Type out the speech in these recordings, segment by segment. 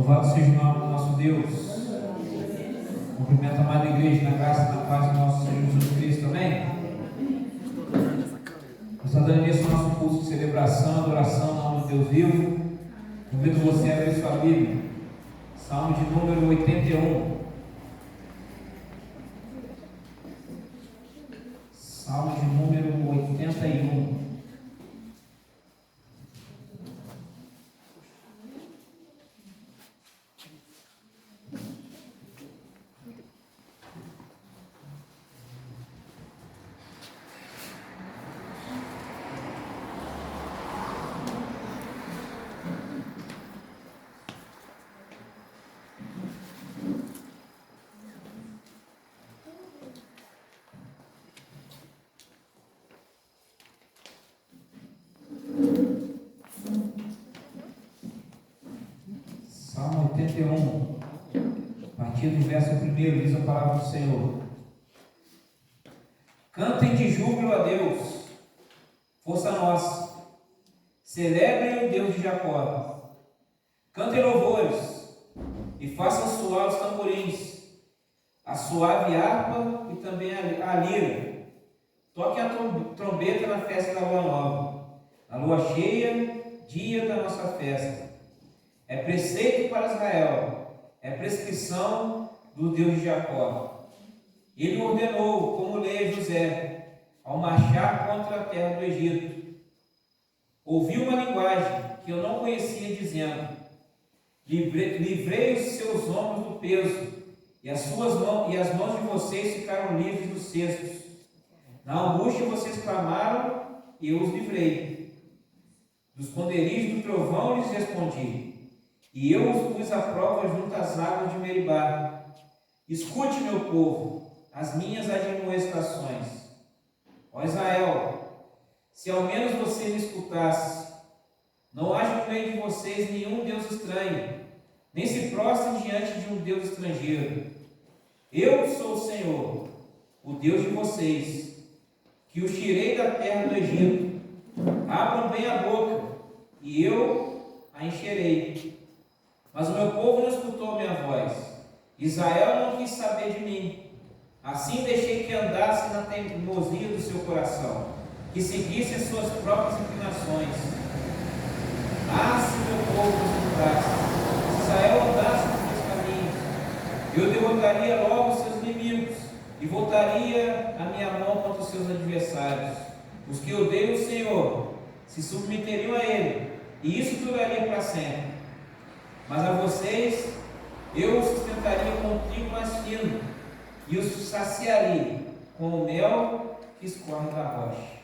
Louvado seja o nome do nosso Deus. Cumprimento a amada igreja na graça e na paz do nosso Senhor Jesus Cristo. Amém? Nós estamos dando início ao nosso curso de celebração, adoração ao nome de Deus vivo. Convido você a abrir sua Bíblia. Salmo de número 81. Salmo de número 81. Salmo 81, a partir do verso 1, diz a palavra do Senhor: Cantem de júbilo a Deus, força nossa, celebrem o Deus de Jacó, cantem louvores e façam soar os tamborins, a suave harpa e também a lira. Toquem a trombeta na festa da lua nova, na lua cheia, dia da nossa festa. É preceito para Israel, é prescrição do Deus de Jacó. Ele ordenou, como lei a José, ao marchar contra a terra do Egito. Ouvi uma linguagem que eu não conhecia, dizendo: livrei os seus ombros do peso, e as mãos de vocês ficaram livres dos cestos. Na angústia vocês clamaram, e eu os livrei. Do esconderijo do trovão lhes respondi, e eu os pus à prova junto às águas de Meribá. Escute, meu povo, as minhas admoestações. Ó Israel, se ao menos você me escutasse, não haja no meio de vocês nenhum Deus estranho, nem se prostrem diante de um Deus estrangeiro. Eu sou o Senhor, o Deus de vocês, que os tirei da terra do Egito. Abram bem a boca, e eu a encherei. Mas o meu povo não escutou minha voz. Israel não quis saber de mim. Assim deixei que andasse na teimosia do seu coração, que seguisse as suas próprias inclinações. Ah, se meu povo escutasse, se Israel andasse nos meus caminhos, eu derrotaria logo os seus inimigos e voltaria a minha mão contra os seus adversários. Os que odeiam o Senhor se submeteriam a Ele, e isso duraria para sempre. Mas a vocês eu os sustentaria com o trigo mais fino e os saciaria com o mel que escorre da rocha.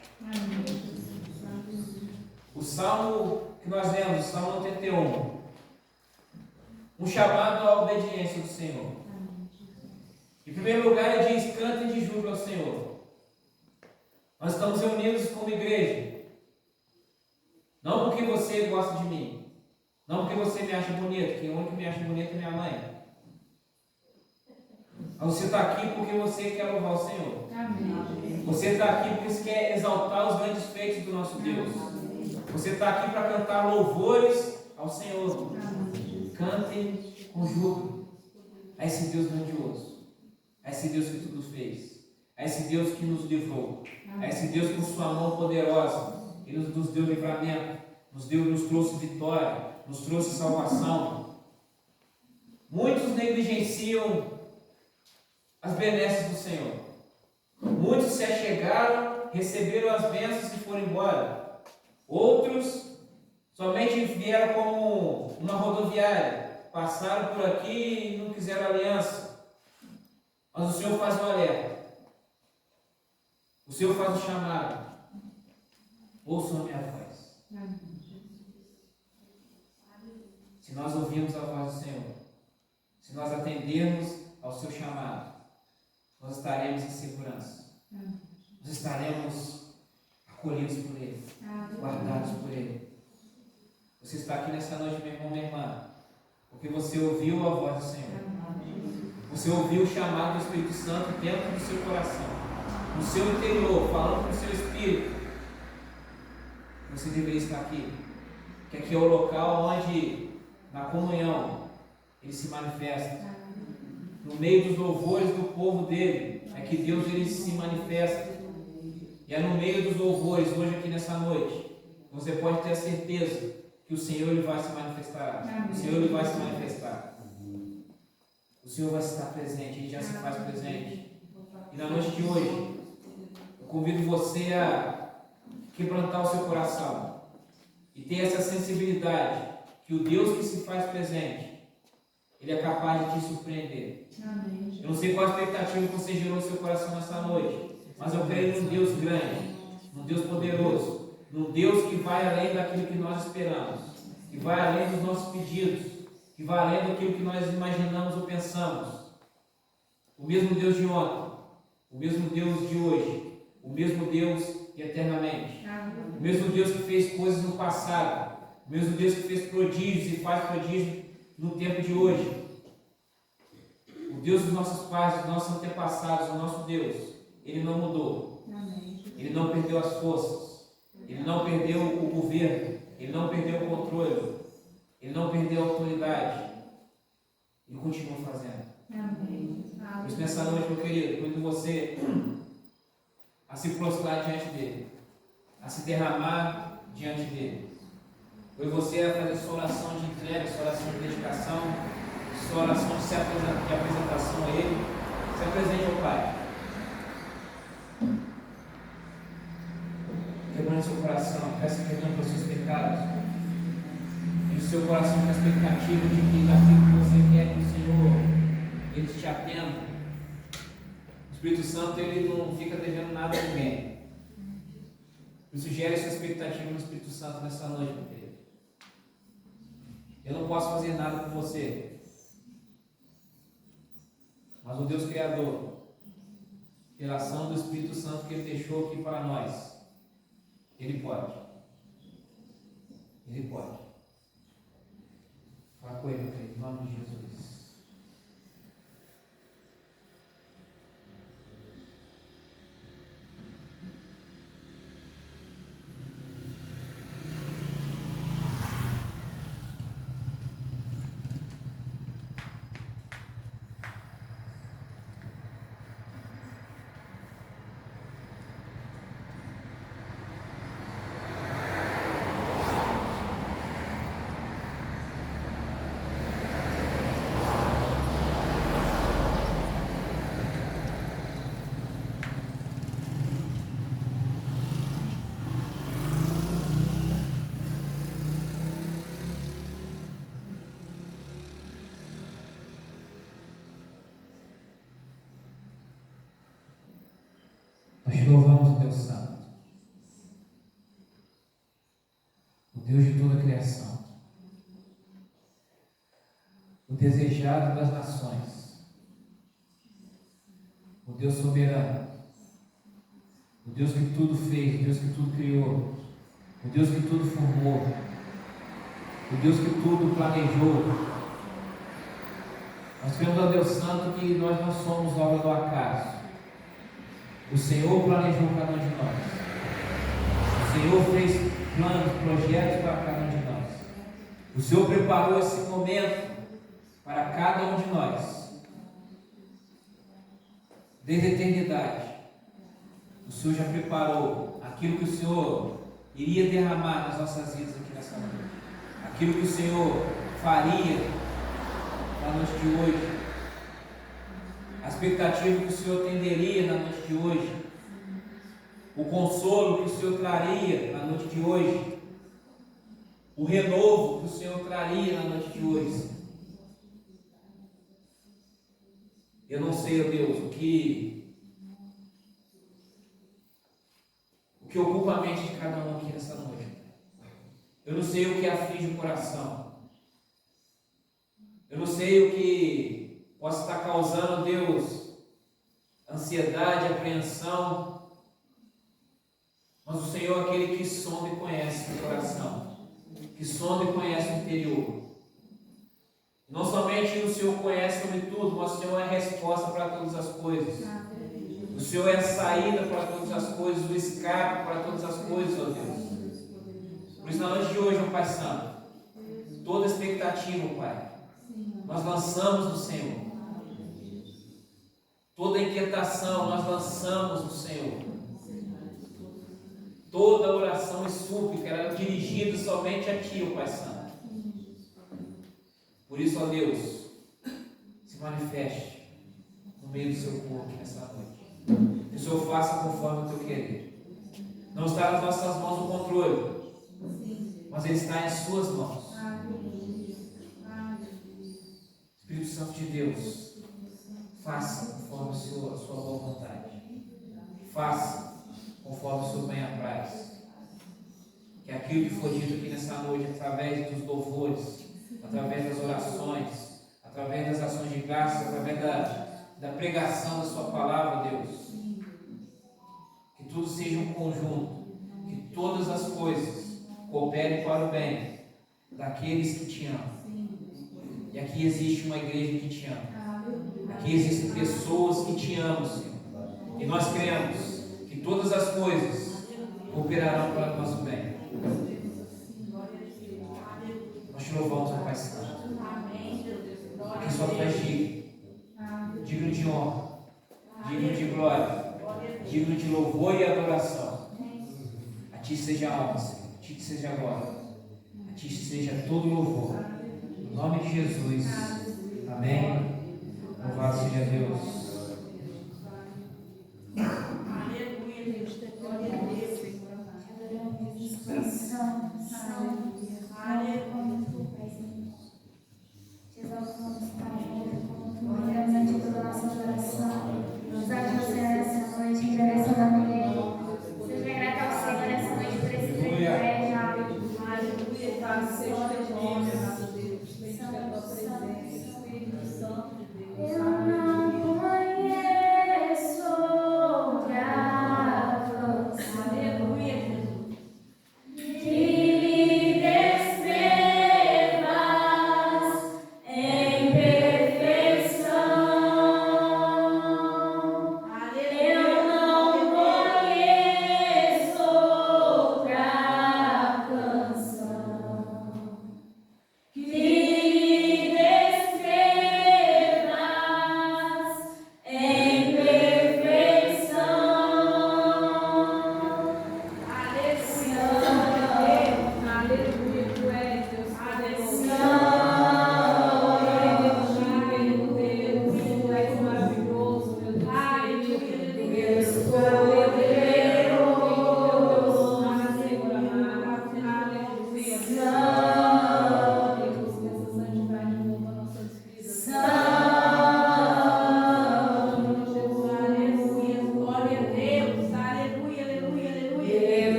O salmo que nós lemos, o Salmo 81, um chamado à obediência do Senhor. Em primeiro lugar, ele diz: cantem de júbilo ao Senhor. Nós estamos reunidos como igreja, não porque você gosta de mim, não porque você me acha bonito, que o único que me acha bonito é minha mãe. Mas você está aqui porque você quer louvar o Senhor. Amém. Você está aqui porque você quer exaltar os grandes feitos do nosso Deus. Amém. Você está aqui para cantar louvores ao Senhor. Amém. Cantem com júbilo a esse Deus grandioso, a esse Deus que tudo fez, a esse Deus que nos livrou, a esse Deus com sua mão poderosa, Ele nos deu livramento, nos trouxe vitória, nos trouxe salvação. Muitos negligenciam as benesses do Senhor. Muitos se achegaram, receberam as bênçãos e foram embora. Outros somente vieram como uma rodoviária, passaram por aqui e não quiseram aliança. Mas o Senhor faz um alerta. O Senhor faz um chamado. Ouçam a minha voz. Se nós ouvirmos a voz do Senhor, se nós atendermos ao seu chamado, nós estaremos em segurança. Nós estaremos acolhidos por Ele, guardados por Ele. Você está aqui nessa noite, meu irmão, minha irmã, porque você ouviu a voz do Senhor. Você ouviu o chamado do Espírito Santo dentro do seu coração, no seu interior, falando com o seu espírito. Você deveria estar aqui, que aqui é o local onde, na comunhão, Ele se manifesta. No meio dos louvores do povo dele, é que Deus ele se manifesta. E é no meio dos louvores, hoje aqui nessa noite, você pode ter a certeza que o Senhor ele vai se manifestar. O Senhor ele vai se manifestar. O Senhor vai estar presente, Ele já se faz presente. E na noite de hoje, eu convido você a quebrantar o seu coração e ter essa sensibilidade que o Deus que se faz presente, Ele é capaz de te surpreender. Amém. Eu não sei qual a expectativa que você gerou no seu coração nessa noite, mas eu creio num Deus grande, num Deus poderoso, num Deus que vai além daquilo que nós esperamos, que vai além dos nossos pedidos, que vai além daquilo que nós imaginamos ou pensamos. O mesmo Deus de ontem, o mesmo Deus de hoje, o mesmo Deus eternamente. O mesmo Deus que fez coisas no passado, o mesmo Deus que fez prodígios e faz prodígios no tempo de hoje. O Deus dos nossos pais, dos nossos antepassados, o nosso Deus, Ele não mudou. Ele não perdeu as forças. Ele não perdeu o governo. Ele não perdeu o controle. Ele não perdeu a autoridade. Ele continua fazendo. Por isso, nessa noite, meu querido, convido você a se prostrar diante dele, a se derramar diante dele. Foi você a fazer sua oração de entrega, sua oração de dedicação, sua oração de apresentação a Ele. Se apresente ao Pai. Quebrando seu coração, peça perdão pelos seus pecados. E o seu coração com a expectativa de que naquilo que você quer que o Senhor Ele te atenda. O Espírito Santo Ele não fica devendo nada a ninguém. Por isso gere essa expectativa no Espírito Santo nessa noite, meu querido. Eu não posso fazer nada por você, mas o Deus Criador, pela ação do Espírito Santo que Ele deixou aqui para nós, Ele pode. Ele pode. Fala com Ele, meu querido, em nome de Jesus. Nós louvamos o Deus Santo, o Deus de toda a criação, o desejado das nações, o Deus soberano, o Deus que tudo fez, o Deus que tudo criou, o Deus que tudo formou, o Deus que tudo planejou. Nós cremos ao Deus Santo que nós não somos obra do acaso. O Senhor planejou cada um de nós. O Senhor fez planos, projetos para cada um de nós. O Senhor preparou esse momento para cada um de nós. Desde a eternidade, o Senhor já preparou aquilo que o Senhor iria derramar nas nossas vidas aqui nessa noite. Aquilo que o Senhor faria na noite de hoje. A expectativa que o Senhor atenderia na noite de hoje, o consolo que o Senhor traria na noite de hoje, o renovo que o Senhor traria na noite de hoje. Eu não sei, ó Deus, o que ocupa a mente de cada um aqui nessa noite. Eu não sei o que aflige o coração. Eu não sei o que possa estar causando, Deus, ansiedade, apreensão, mas o Senhor é aquele que sonda e conhece o coração, que sonda e conhece o interior. Não somente o Senhor conhece sobre tudo, mas o Senhor é a resposta para todas as coisas. O Senhor é a saída para todas as coisas, o escape para todas as coisas, ó Deus. Por isso, na noite de hoje, ó Pai Santo, toda expectativa, Pai, nós lançamos no Senhor. Toda inquietação nós lançamos no Senhor. Toda oração e súplica era dirigida somente a Ti, ó Pai Santo. Por isso, ó Deus, se manifeste no meio do Seu povo nessa noite. Que o Senhor faça conforme o Teu querer. Não está nas nossas mãos o controle, mas Ele está em Suas mãos. Espírito Santo de Deus, faça conforme a sua boa vontade. Faça conforme o Senhor bem apraz. Que aquilo que for dito aqui nessa noite, através dos louvores, através das orações, através das ações de graça, através da pregação da Sua palavra, Deus, que tudo seja um conjunto, que todas as coisas cooperem para o bem daqueles que Te amam. E aqui existe uma igreja que Te ama. Aqui existem pessoas que Te amam, Senhor. E nós cremos que todas as coisas cooperarão para o nosso bem. Nós Te louvamos, ó Pai Santo. Porque só Tu és digno de honra, digno de glória, digno de louvor e adoração. A Ti seja a honra, Senhor. A Ti seja a glória. A Ti seja todo louvor. Em nome de Jesus. Amém. Louvado seja Deus. Que me desprezo.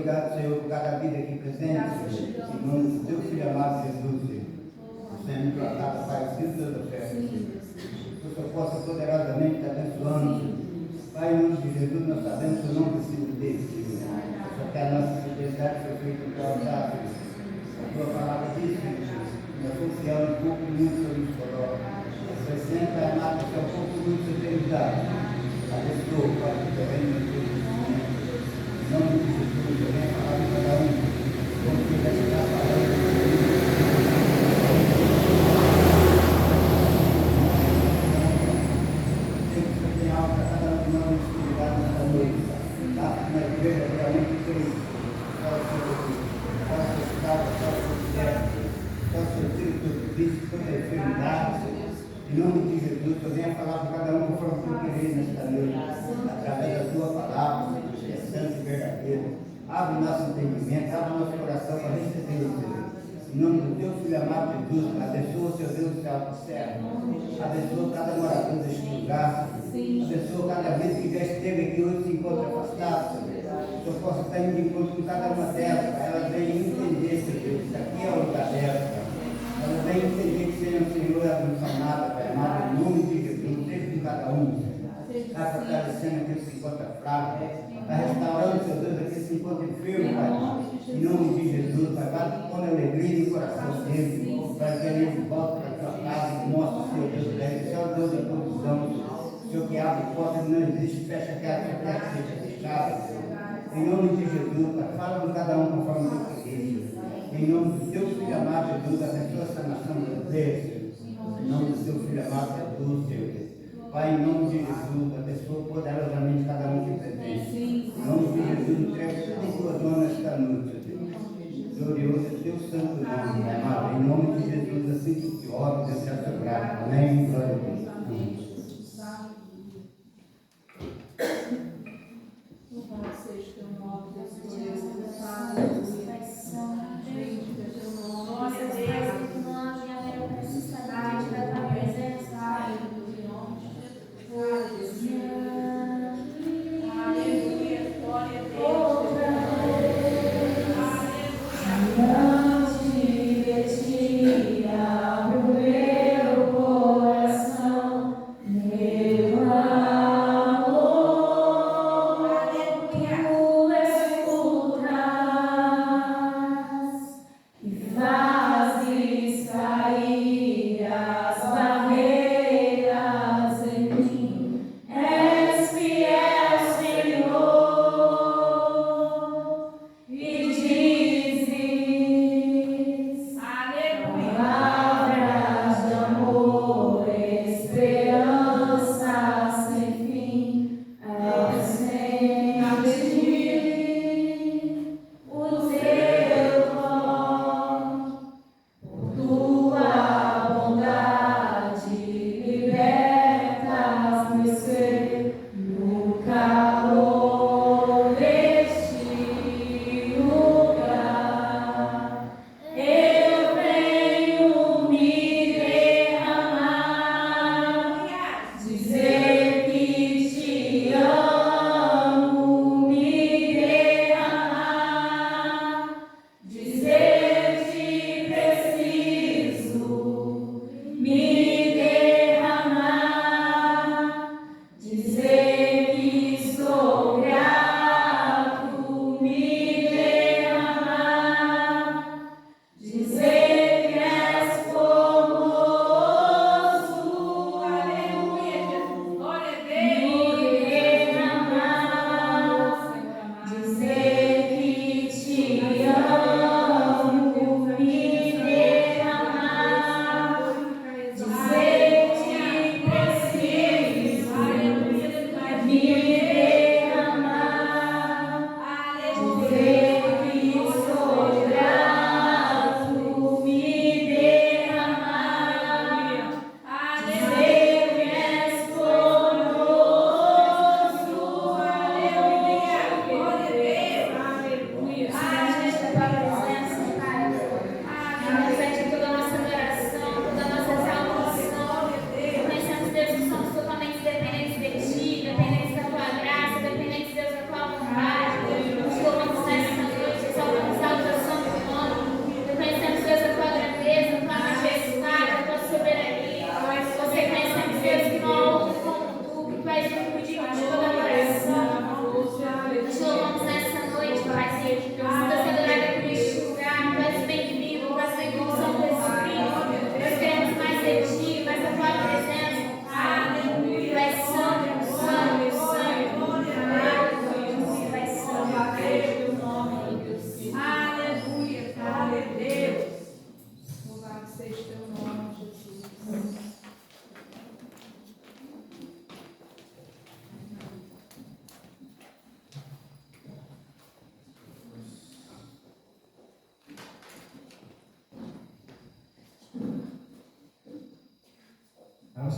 obrigado, Senhor, por cada vida aqui presente, Senhor. Em nome do teu filho amado Jesus, Senhor. O Senhor me tratado, Pai, Espírito das ofertas, Senhor. Que o Senhor possa poderosamente te abençoando, Senhor. Pai, em nome de Jesus, nós sabemos que eu não preciso dele, Senhor. Só que a nossa fidelidade foi feita no teu altar, Senhor. A tua palavra diz, Senhor, que nós somos fiel em pouco e muito sobre os coloca. Acrescenta, amado, que é um pouco muito você tem me dado. Abençoa, Pai, que também me ajude. Em nome de Jesus, eu venho falar de cada um. Como que vai estar falando de Deus, que tem algo para cada um de nós experimentar nesta noite. Tá? Na igreja, realmente tem. Posso estar, posso ser, posso sentir o teu Cristo, toda a enfermidade. Em nome de Jesus, eu venho falar para cada um conforme tu querer nesta noite. Através da tua palavra, que é santo e verdadeiro. Abre o nosso entendimento, abre o nosso coração para receber o Senhor. Em nome do teu filho amado Jesus, abençoa o seu Deus do céu do céu. Abençoa cada morador deste lugar. Abençoa cada vez que já esteve aqui hoje se encontra afastado, Senhor. Que eu possa estar indo de encontro com cada uma delas, para elas venham entender, Senhor, que aqui é o lugar delas, Pai. Elas venham entender que Senhor, Senhor, elas não são nada, Pai amado, em nome de Jesus, seja de cada um, Senhor. Está fortalecendo aquele que se encontra fraco, está restaurando, seu Deus, aquele que se encontra enfermo, Pai. Em nome de Jesus, Pai, vai pondo alegria no coração dele, para que ele volte para a tua casa e mostre, Senhor Deus, que é o Deus da provisão, Senhor, que abre portas, não existe, fecha aquela porta que seja fechada, Senhor. Em nome de Jesus, Pai, fala com cada um conforme o teu querer. Em nome do teu filho amado Jesus, abençoa essa nação brasileira, Senhor. Em nome do teu filho amado Jesus, Senhor. Pai, em nome de Jesus, abençoa poderosamente cada um que presente. Em nome de Jesus, entrega tudo em tuas mãos nesta noite, Deus. Glorioso é teu santo nome, Pai amado. Em nome de Jesus, assim que te oro, Deus te assegurado. Amém. Glória a Deus. Amém. Louvado seja teu nome, Deus, glorioso, Pai, glória a Deus, que nós já veremos necessariamente da tua presença, aleluia, glória a Deus, não te retira o meu coração, meu amor. E faz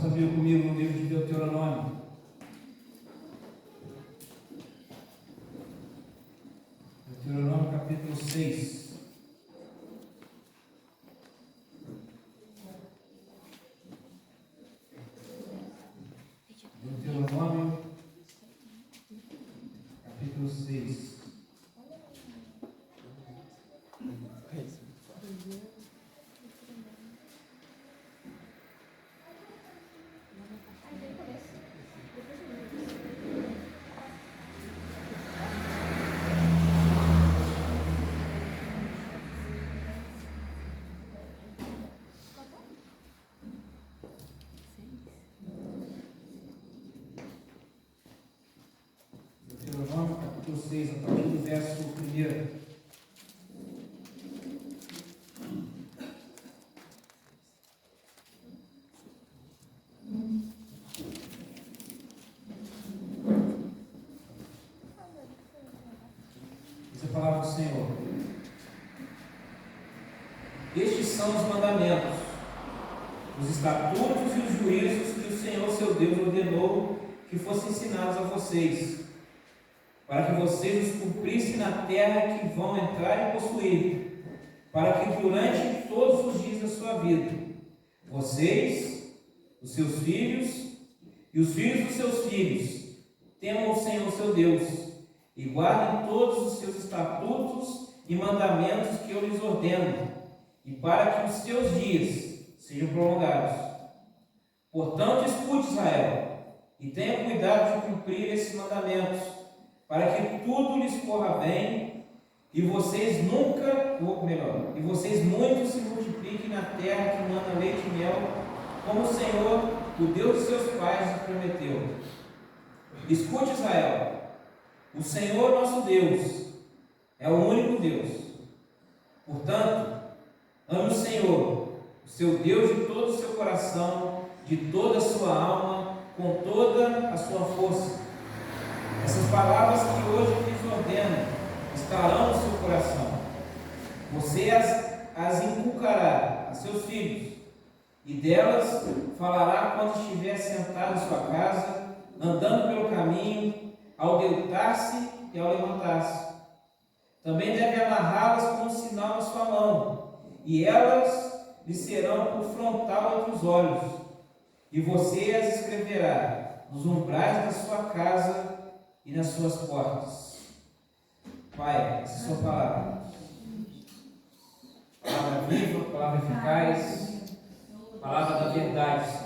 Bíblia comigo no livro de Deuteronômio. Deuteronômio capítulo 6. Deuteronômio capítulo 6. Deuteronômio capítulo 6, a partir do verso 1. Diz a palavra do Senhor. Estes são os mandamentos, os estatutos e os juízos que o Senhor seu Deus ordenou que fossem ensinados a vocês, para que vocês os cumprissem na terra que vão entrar e possuir, para que durante todos os dias da sua vida, vocês, os seus filhos e os filhos dos seus filhos, temam o Senhor seu Deus e guardem todos os seus estatutos e mandamentos que eu lhes ordeno, e para que os seus dias sejam prolongados. Portanto, escute, Israel, e tenha cuidado de cumprir esses mandamentos, para que tudo lhes corra bem, e vocês e vocês muito se multipliquem na terra que manda leite e mel, como o Senhor, o Deus de seus pais, lhes prometeu. Escute, Israel, o Senhor nosso Deus é o único Deus. Portanto, ame o Senhor, o seu Deus, de todo o seu coração, de toda a sua alma, com toda a sua força. Essas palavras que hoje lhes ordeno estarão no seu coração. Você as inculcará a seus filhos, e delas falará quando estiver sentado em sua casa, andando pelo caminho, ao deitar-se e ao levantar-se. Também deve amarrá-las como um sinal na sua mão, e elas lhe serão por frontal entre os olhos, e você as escreverá nos umbrais da sua casa e nas suas portas. Pai, essa é a sua palavra. Palavra viva, palavra eficaz, palavra da verdade.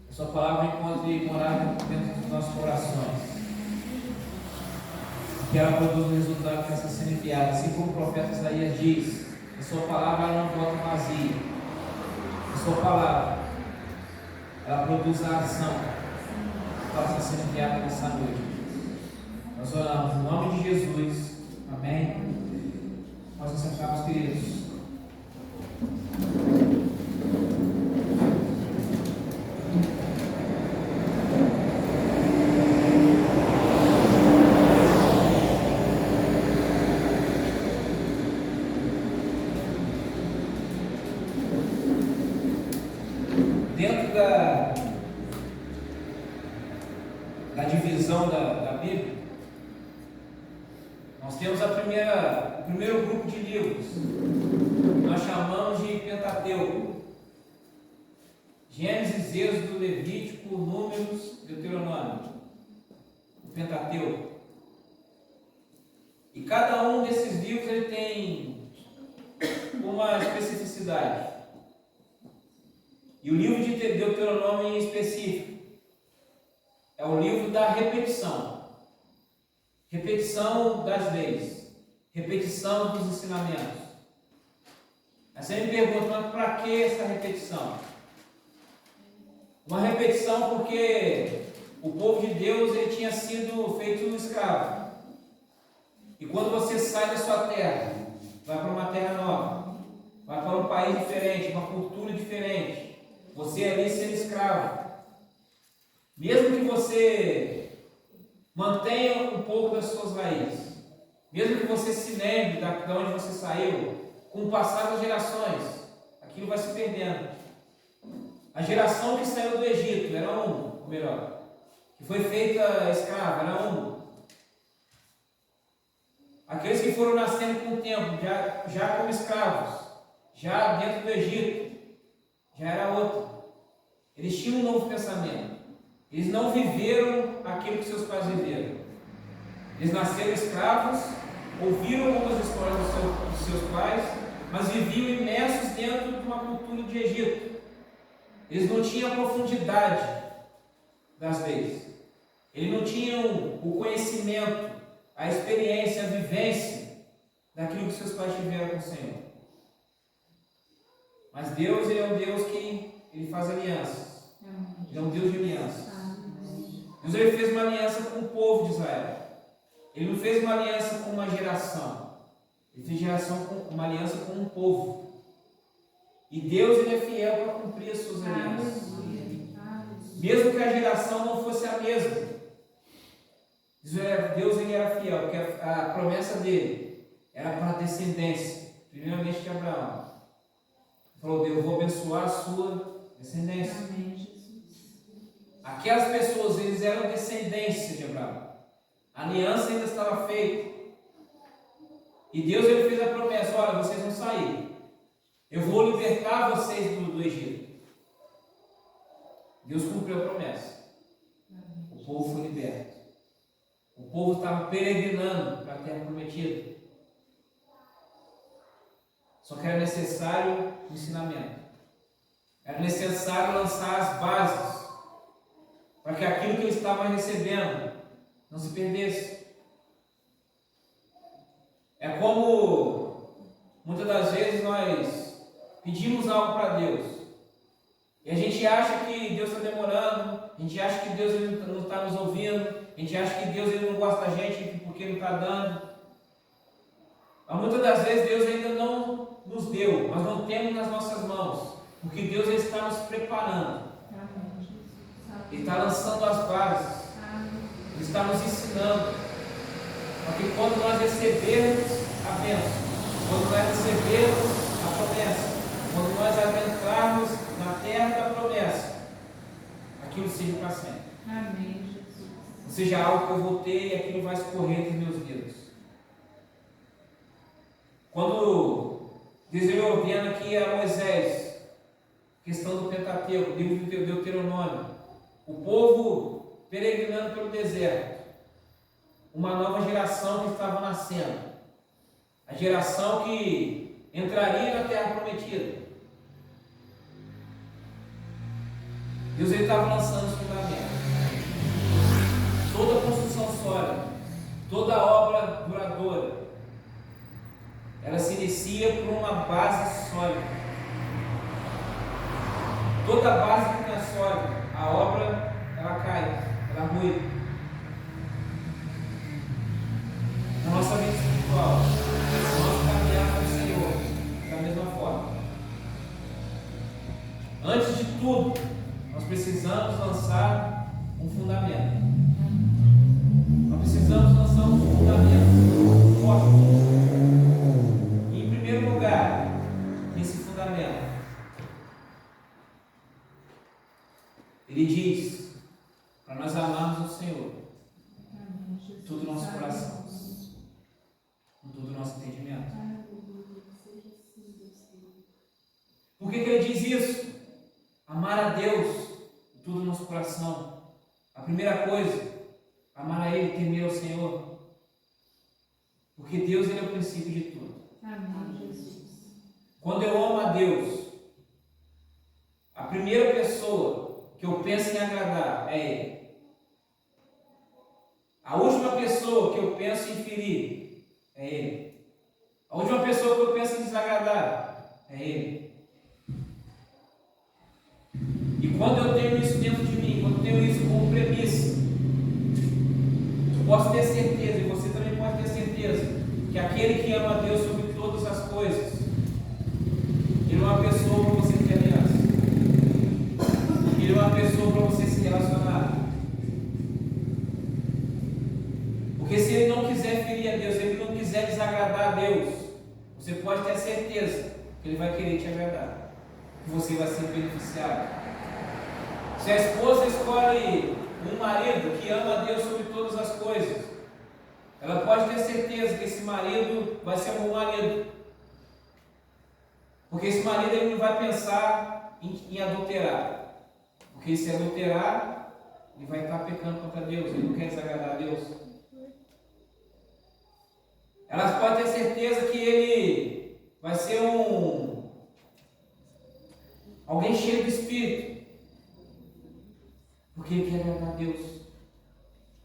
A sua palavra encontre morada dentro dos nossos corações. Que ela produza o resultado que está sendo enviado, assim como o profeta Isaías diz: a sua palavra ela não volta vazia. A sua palavra ela produz a ação que está sendo enviada nessa noite. Nós oramos em nome de Jesus. Amém. Nós nos sentamos, queridos. Dentro da divisão da Bíblia, nós temos o primeiro grupo de livros, que nós chamamos de Pentateuco. Gênesis, Êxodo, Levítico, Números, Deuteronômio. O Pentateuco. E cada um desses livros ele tem uma especificidade. E o livro de Deuteronômio em específico é o livro da repetição. Repetição das leis. Repetição dos ensinamentos. Aí você me pergunta, mas para que essa repetição? Uma repetição porque o povo de Deus ele tinha sido feito um escravo. E quando você sai da sua terra, vai para uma terra nova, vai para um país diferente, uma cultura diferente, você ali sendo escravo. Mesmo que você mantenha um pouco das suas raízes, mesmo que você se lembre de onde você saiu, com o passar das gerações, aquilo vai se perdendo. A geração que saiu do Egito era uma, ou melhor, que foi feita escrava, era uma. Aqueles que foram nascendo com o tempo, já como escravos, já dentro do Egito, já era outra. Eles tinham um novo pensamento. Eles não viveram aquilo que seus pais viveram. Eles nasceram escravos, ouviram algumas histórias dos seus pais, mas viviam imersos dentro de uma cultura de Egito. Eles não tinham a profundidade das leis. Eles não tinham o conhecimento, a experiência, a vivência daquilo que seus pais tiveram com o Senhor. Mas Deus, Ele é um Deus que Ele faz alianças. Ele é um Deus de alianças. Deus, Ele fez uma aliança com o povo de Israel. Ele não fez uma aliança com uma geração. Ele fez uma aliança com um povo. E Deus, Ele é fiel para cumprir as suas alianças. Mesmo que a geração não fosse a mesma. Deus, Ele era fiel, porque a promessa dele era para a descendência, primeiramente de Abraão. Ele falou: eu vou abençoar a sua descendência. Aquelas pessoas, eles eram descendência de Abraão. A aliança ainda estava feita. E Deus, Ele fez a promessa: olha, vocês vão sair. Eu vou libertar vocês do Egito. Deus cumpriu a promessa. O povo foi liberto. O povo estava peregrinando para a terra prometida. Só que era necessário o ensinamento. Era necessário lançar as bases para que aquilo que eles estavam recebendo não se perdesse. É como muitas das vezes nós pedimos algo para Deus e a gente acha que Deus está demorando, a gente acha que Deus ele não está nos ouvindo, a gente acha que Deus ele não gosta da gente porque não está dando. Mas muitas das vezes Deus ainda não nos deu, nós não temos nas nossas mãos, porque Deus ele está nos preparando. Ele está lançando as bases, Ele está nos ensinando, para que quando nós recebermos a bênção, quando nós recebermos a promessa, quando nós adentrarmos na terra da promessa, aquilo seja para sempre. Amém, Jesus. Ou seja, algo que eu vou ter e aquilo vai escorrer dos meus dedos. Quando Deus ordena aqui a Moisés, questão do Pentateuco, livro de Deuteronômio, o povo peregrinando pelo deserto, uma nova geração que estava nascendo, a geração que entraria na terra prometida. Deus ele estava lançando os fundamentos. Toda construção sólida, toda obra duradoura, ela se inicia por uma base sólida. Toda base que não é sólida, a obra ela cai, ela rui. Na nossa vida espiritual, na nossa caminhada com o Senhor, da mesma forma. Antes de tudo, nós precisamos lançar um fundamento. Nós precisamos lançar um fundamento forte. E, em primeiro lugar, nesse fundamento, ele diz para nós amarmos o Senhor com todo o nosso coração, com todo o nosso entendimento. Por que ele diz isso? Amar a Deus com todo o nosso coração. A primeira coisa, amar a Ele, temer ao Senhor. Porque Deus ele é o princípio de tudo. Amém, Jesus. Quando eu amo a Deus, a primeira pessoa que eu penso em agradar é Ele. A última pessoa que eu penso em ferir é Ele. A última pessoa que eu penso em desagradar é Ele. E quando eu tenho isso dentro de mim, quando eu tenho isso como premissa, eu posso ter certeza, e você também pode ter certeza, que aquele que ama a Deus sobre todas as coisas, ele é uma pessoa para você ter aliança. Ele é uma pessoa para você se relacionar. Porque se ele não quiser ferir a Deus, se ele não quiser desagradar a Deus, você pode ter certeza que ele vai querer te agradar, que você vai ser beneficiado, Se a esposa escolhe um marido que ama a Deus sobre todas as coisas, ela pode ter certeza que esse marido vai ser um bom marido. Porque esse marido ele não vai pensar em adulterar. Porque se adulterar, ele vai estar pecando contra Deus, ele não quer desagradar a Deus. Ela pode ter certeza que ele vai ser alguém cheio do Espírito. Porque ele quer agradar a Deus.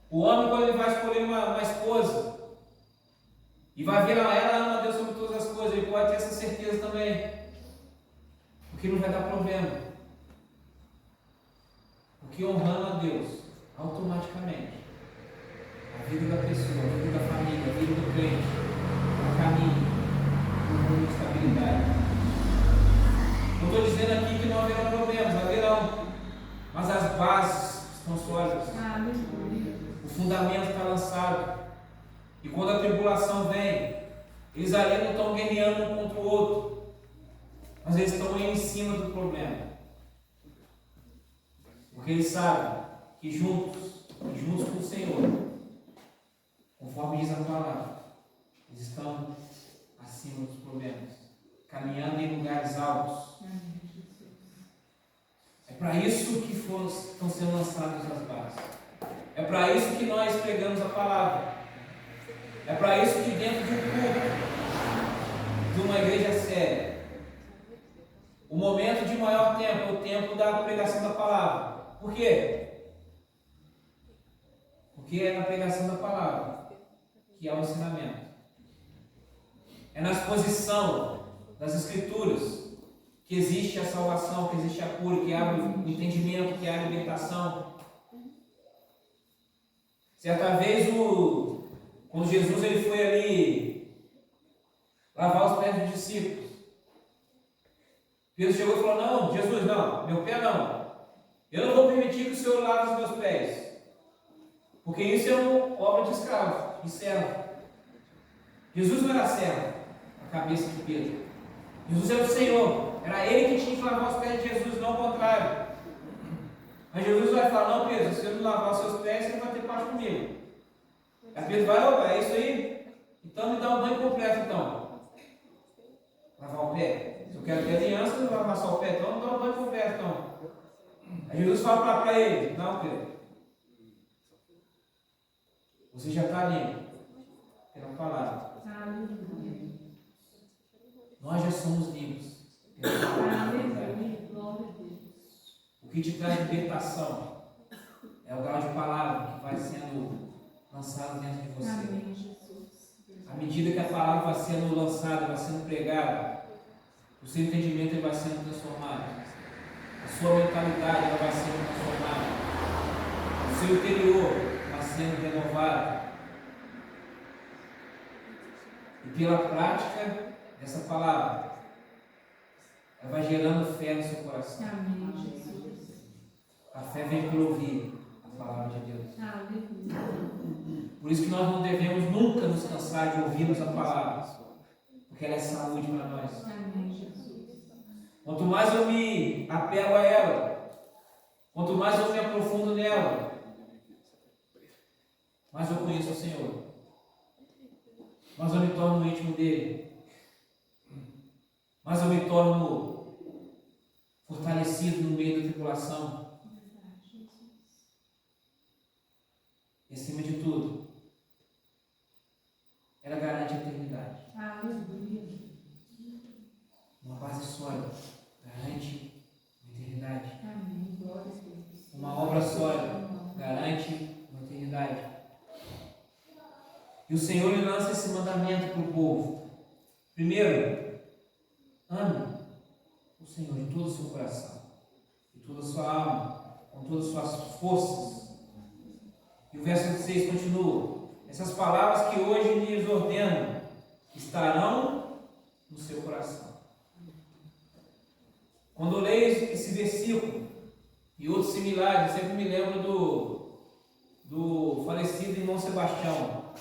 O homem, quando ele vai escolher uma esposa, e vai ver ela ama a Deus sobre todas as coisas, ele pode ter essa certeza também. Porque não vai dar problema. Porque honrando a Deus, automaticamente, a vida da pessoa, a vida da família, a vida do crente, o caminho, o rumo de estabilidade. Não estou dizendo aqui que não haverá problemas, haverão. Mas as bases estão sólidas. O fundamento está lançado. E quando a tribulação vem, eles ali não estão guerreando um contra o outro, mas eles estão indo em cima do problema. Porque eles sabem que juntos com o Senhor, conforme diz a palavra, eles estão acima dos problemas, caminhando em lugares altos. É para isso que estão sendo lançadas as bases. É para isso que nós pregamos a palavra. É para isso que dentro de um culto, de uma igreja séria, o momento de maior tempo é o tempo da pregação da palavra. Por quê? Porque é na pregação da palavra que há o ensinamento. É na exposição das Escrituras que existe a salvação, que existe a cura, que abre o entendimento, que há a libertação. Certa vez, quando Jesus ele foi ali lavar os pés dos discípulos, Pedro chegou e falou: não, Jesus, não, meu pé não. Eu não vou permitir que o Senhor lave os meus pés, porque isso é uma obra de escravo, de servo. Jesus não era servo, a cabeça de Pedro. Jesus era o Senhor, era Ele que tinha que lavar os pés de Jesus, não o contrário. Mas Jesus vai falar: não, Pedro, se eu não lavar os seus pés, você não vai ter parte comigo. Aí Pedro vai: opa, é isso aí? Então me dá um banho completo então. Lavar o pé. Se eu quero ter aliança, eu vou lavar só o pé, então me dá um banho completo então. Aí Jesus fala para ele: não, Pedro, você já está limpo pela palavra. Nós já somos limpos pela palavra. O que te traz libertação é o grau de palavra que vai sendo lançado dentro de você. À medida que a palavra vai sendo lançada, vai sendo pregada, o seu entendimento ele vai sendo transformado. A sua mentalidade ela vai sendo transformada. O seu interior vai sendo renovado. E pela prática dessa palavra, ela vai gerando fé no seu coração. A fé vem por ouvir a palavra de Deus. Por isso que nós não devemos nunca nos cansar de ouvirmos a palavra, porque ela é saúde para nós. Quanto mais eu me apego a ela, quanto mais eu me aprofundo nela, mais eu conheço o Senhor, mais eu me torno íntimo dele, mais eu me torno fortalecido no meio da tribulação. E acima de tudo, ela garante a eternidade. Uma base sólida garante a eternidade. Uma obra sólida garante a eternidade. E o Senhor lhe lança esse mandamento para o povo. Primeiro, ame o Senhor de todo o seu coração, de toda a sua alma, com todas as suas forças. E o verso 6 continua: essas palavras que hoje lhes ordeno estarão no seu coração. Quando eu leio esse versículo e outros similares, eu sempre me lembro do falecido irmão Sebastião,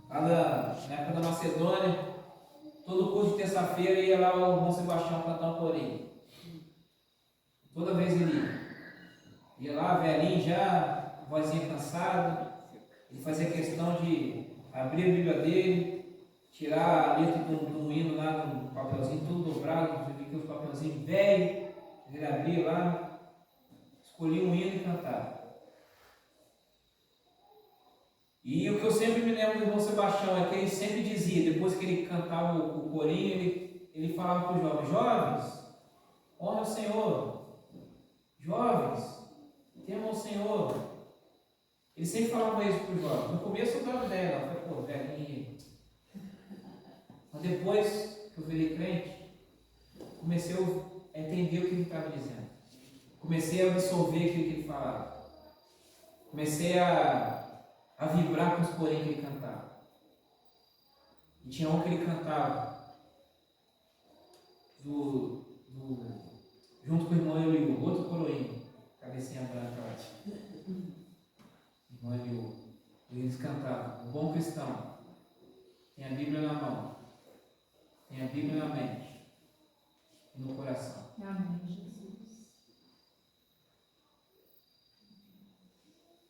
lá na época da Macedônia. Todo curso de terça-feira ia lá o irmão Sebastião cantar um corinho. Toda vez ele ia. Ia lá, velhinho já, vozinha cansada. Ele fazia questão de abrir a Bíblia dele, tirar a letra do hino lá no papelzinho, tudo dobrado, fiquei os papelzinhos velhos. Ele abria lá, escolhia um hino e cantava. E o que eu sempre me lembro do irmão Sebastião é que ele sempre dizia, depois que ele cantava o corinho, ele falava para os jovens: jovens, honra o Senhor. Jovens, temam o Senhor. Ele sempre falava isso para os jovens. No começo eu dava ideia, não. Eu falei, pô, velhinho. Mas depois que eu virei crente, comecei a entender o que ele estava dizendo. Comecei a absorver aquilo que ele falava. Comecei a vibrar com os porém que ele cantava. E tinha um que ele cantava junto com o irmão Eliú, outro coroinho, cabecinha branca lá. Irmão Eliú. E eles cantavam: o bom cristão tem a Bíblia na mão, tem a Bíblia na mente e no coração. Amém, Jesus.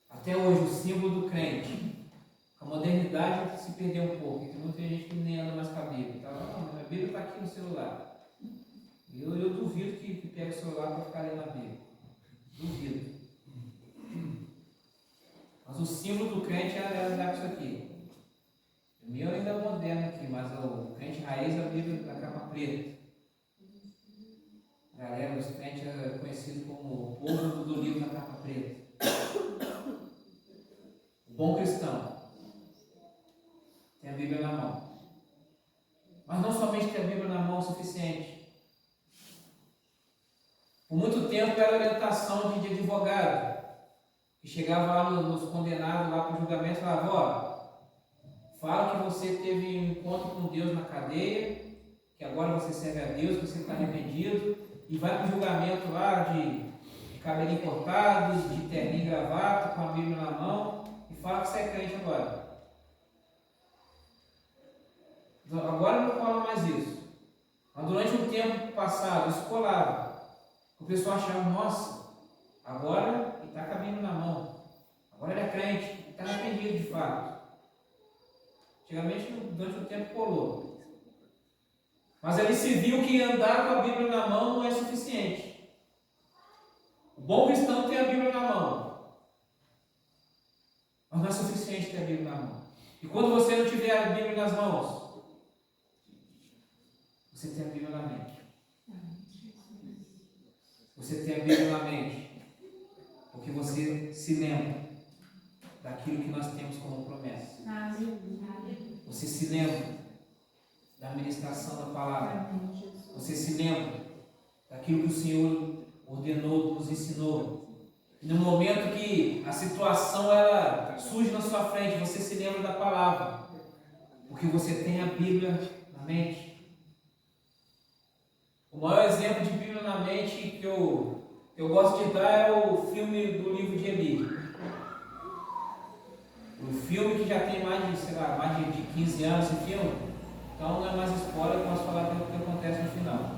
Até hoje, o símbolo do crente, a modernidade se perdeu um pouco. Tem muita gente que nem anda mais com a Bíblia. Então, não, a Bíblia está aqui no celular. Eu duvido que pegue o celular para ficar lendo a Bíblia. Duvido. Mas o símbolo do crente é andar com isso aqui. O meu ainda é moderno aqui, mas o crente raiz, a Bíblia da capa preta. Galera, os crentes é conhecido como o povo do livro da capa preta. O bom cristão tem a Bíblia na mão. Mas não somente ter a Bíblia na mão é o suficiente. Por muito tempo era orientação de advogado, que chegava lá nos condenados lá para o julgamento e falava: ó, fala que você teve um encontro com Deus na cadeia, que agora você serve a Deus, que você está arrependido, e vai para o julgamento lá de cabelinho cortado, de terninho e gravata, com a Bíblia na mão, e fala que você é crente agora. Agora não fala mais isso. Mas durante um tempo passado, isso colava. O pessoal achava: nossa, agora ele está com a Bíblia na mão. Agora ele é crente, ele está arrependido de fato. Antigamente, durante um tempo, colou. Mas ali se viu que andar com a Bíblia na mão não é suficiente. O bom cristão tem a Bíblia na mão. Mas não é suficiente ter a Bíblia na mão. E quando você não tiver a Bíblia nas mãos, você tem a Bíblia na mente. Você tem a Bíblia na mente, porque você se lembra daquilo que nós temos como promessa. Você se lembra da ministração da palavra. Você se lembra daquilo que o Senhor ordenou, nos ensinou. E no momento que a situação ela surge na sua frente, você se lembra da palavra, porque você tem a Bíblia na mente. O maior exemplo de Bíblia na mente que eu gosto de dar é o filme do livro de Eli. O filme que já tem mais de 15 anos esse filme, então não é mais spoiler, eu posso falar o que acontece no final.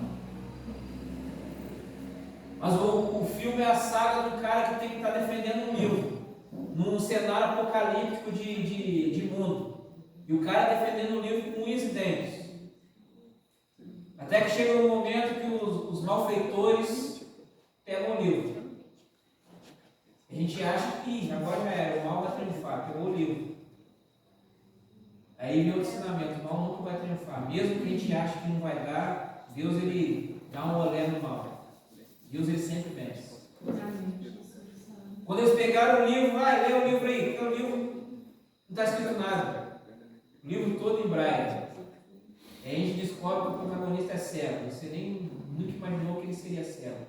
Mas o filme é a saga do cara que tem que estar defendendo um livro, num cenário apocalíptico de mundo. E o cara defendendo um livro com unhas e dentes. Até que chega um momento que os malfeitores pegam o livro. A gente acha que agora já era, o mal vai triunfar, pegou o livro. Aí vem o ensinamento: o mal nunca vai triunfar. Mesmo que a gente ache que não vai dar, Deus ele dá um olé no mal. Deus ele sempre vence. Quando eles pegaram o livro, vai, lê o livro aí, porque o livro não está escrito nada. O livro todo em braille. Aí a gente descobre que o protagonista é cego. Você nunca imaginou que ele seria cego.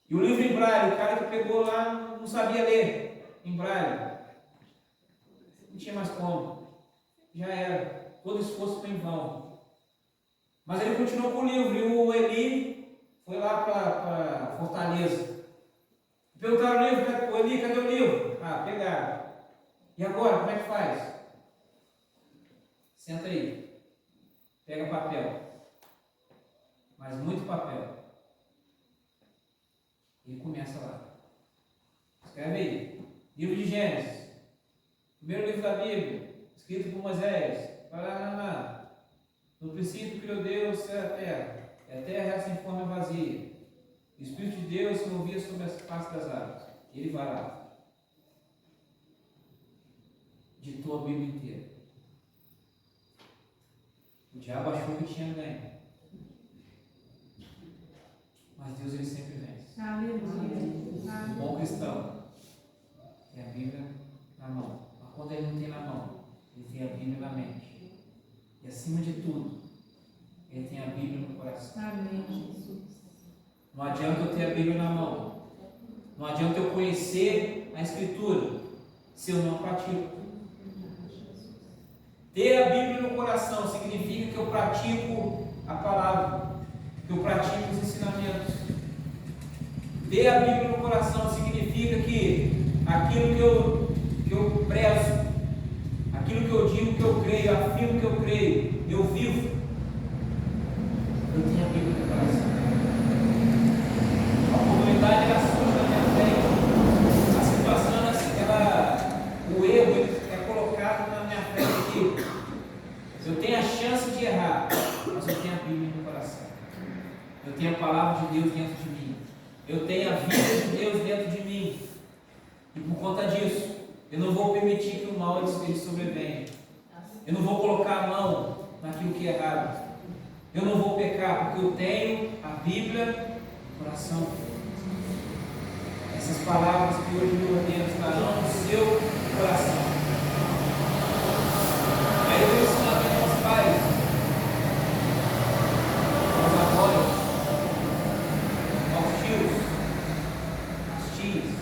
E o livro em braille, o cara que pegou lá não sabia ler em braille. Não tinha mais como. Já era. Todo esforço foi em vão. Mas ele continuou com o livro. E o Eli foi lá para Fortaleza. Perguntaram o livro: o Eli, cadê o livro? Ah, pegaram. E agora, como é que faz? Senta aí. Pega papel, mas muito papel. Ele começa lá. Escreve aí. Livro de Gênesis. Primeiro livro da Bíblia, escrito por Moisés. Lá. No princípio criou Deus o céu e a terra. E a terra era sem forma e vazia. O Espírito de Deus se movia sobre as face das águas. Ele vai lá. Ditou a Bíblia inteira. O diabo achou que tinha ganho. Mas Deus, ele sempre vence. Aleluia. Um bom cristão tem a Bíblia na mão. Mas quando ele não tem na mão, ele tem a Bíblia na mente. E acima de tudo, ele tem a Bíblia no coração. Amém, Jesus. Não adianta eu ter a Bíblia na mão. Não adianta eu conhecer a Escritura se eu não pratico. Ter a Bíblia no coração significa que eu pratico a palavra, que eu pratico os ensinamentos. Ter a Bíblia no coração significa que aquilo que eu prezo, aquilo que eu digo que eu creio, afirmo que eu creio, eu vivo. Eu tenho a Bíblia no coração. A oportunidade era surge na minha frente. A situação, o erro é colocado na minha frente aqui. Eu tenho a chance de errar, mas eu tenho a Bíblia no coração. Eu tenho a palavra de Deus dentro de mim. Eu tenho a vida de Deus dentro de mim. E por conta disso, eu não vou permitir que o mal ele sobrevenha. Eu não vou colocar a mão naquilo que é errado. Eu não vou pecar, porque eu tenho a Bíblia no coração. Essas palavras que hoje me ordeno estarão no seu coração. Aí eu vou ensinar para os pais, aos avós, aos tios, às tias.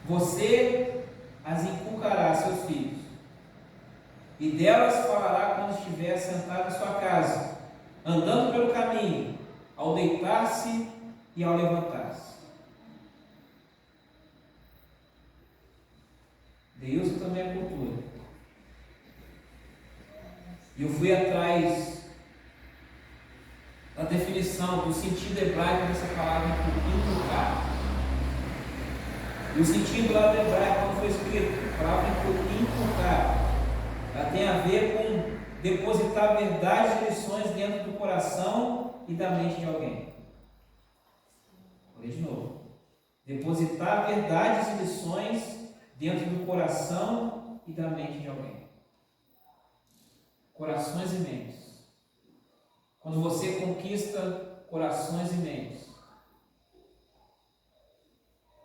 Você as inculcará a seus filhos, e delas falará quando estiver sentado em sua casa, andando pelo caminho, ao deitar-se e ao levantar-se. Deus também é cultura. E eu fui atrás da definição, do sentido hebraico dessa palavra inculcar. E o sentido lá do hebraico, quando foi escrito, a palavra inculcar, ela tem a ver com depositar verdades e lições dentro do coração e da mente de alguém. Vou ler de novo. Depositar verdades e lições dentro do coração e da mente de alguém. Corações e mentes. Quando você conquista corações e mentes,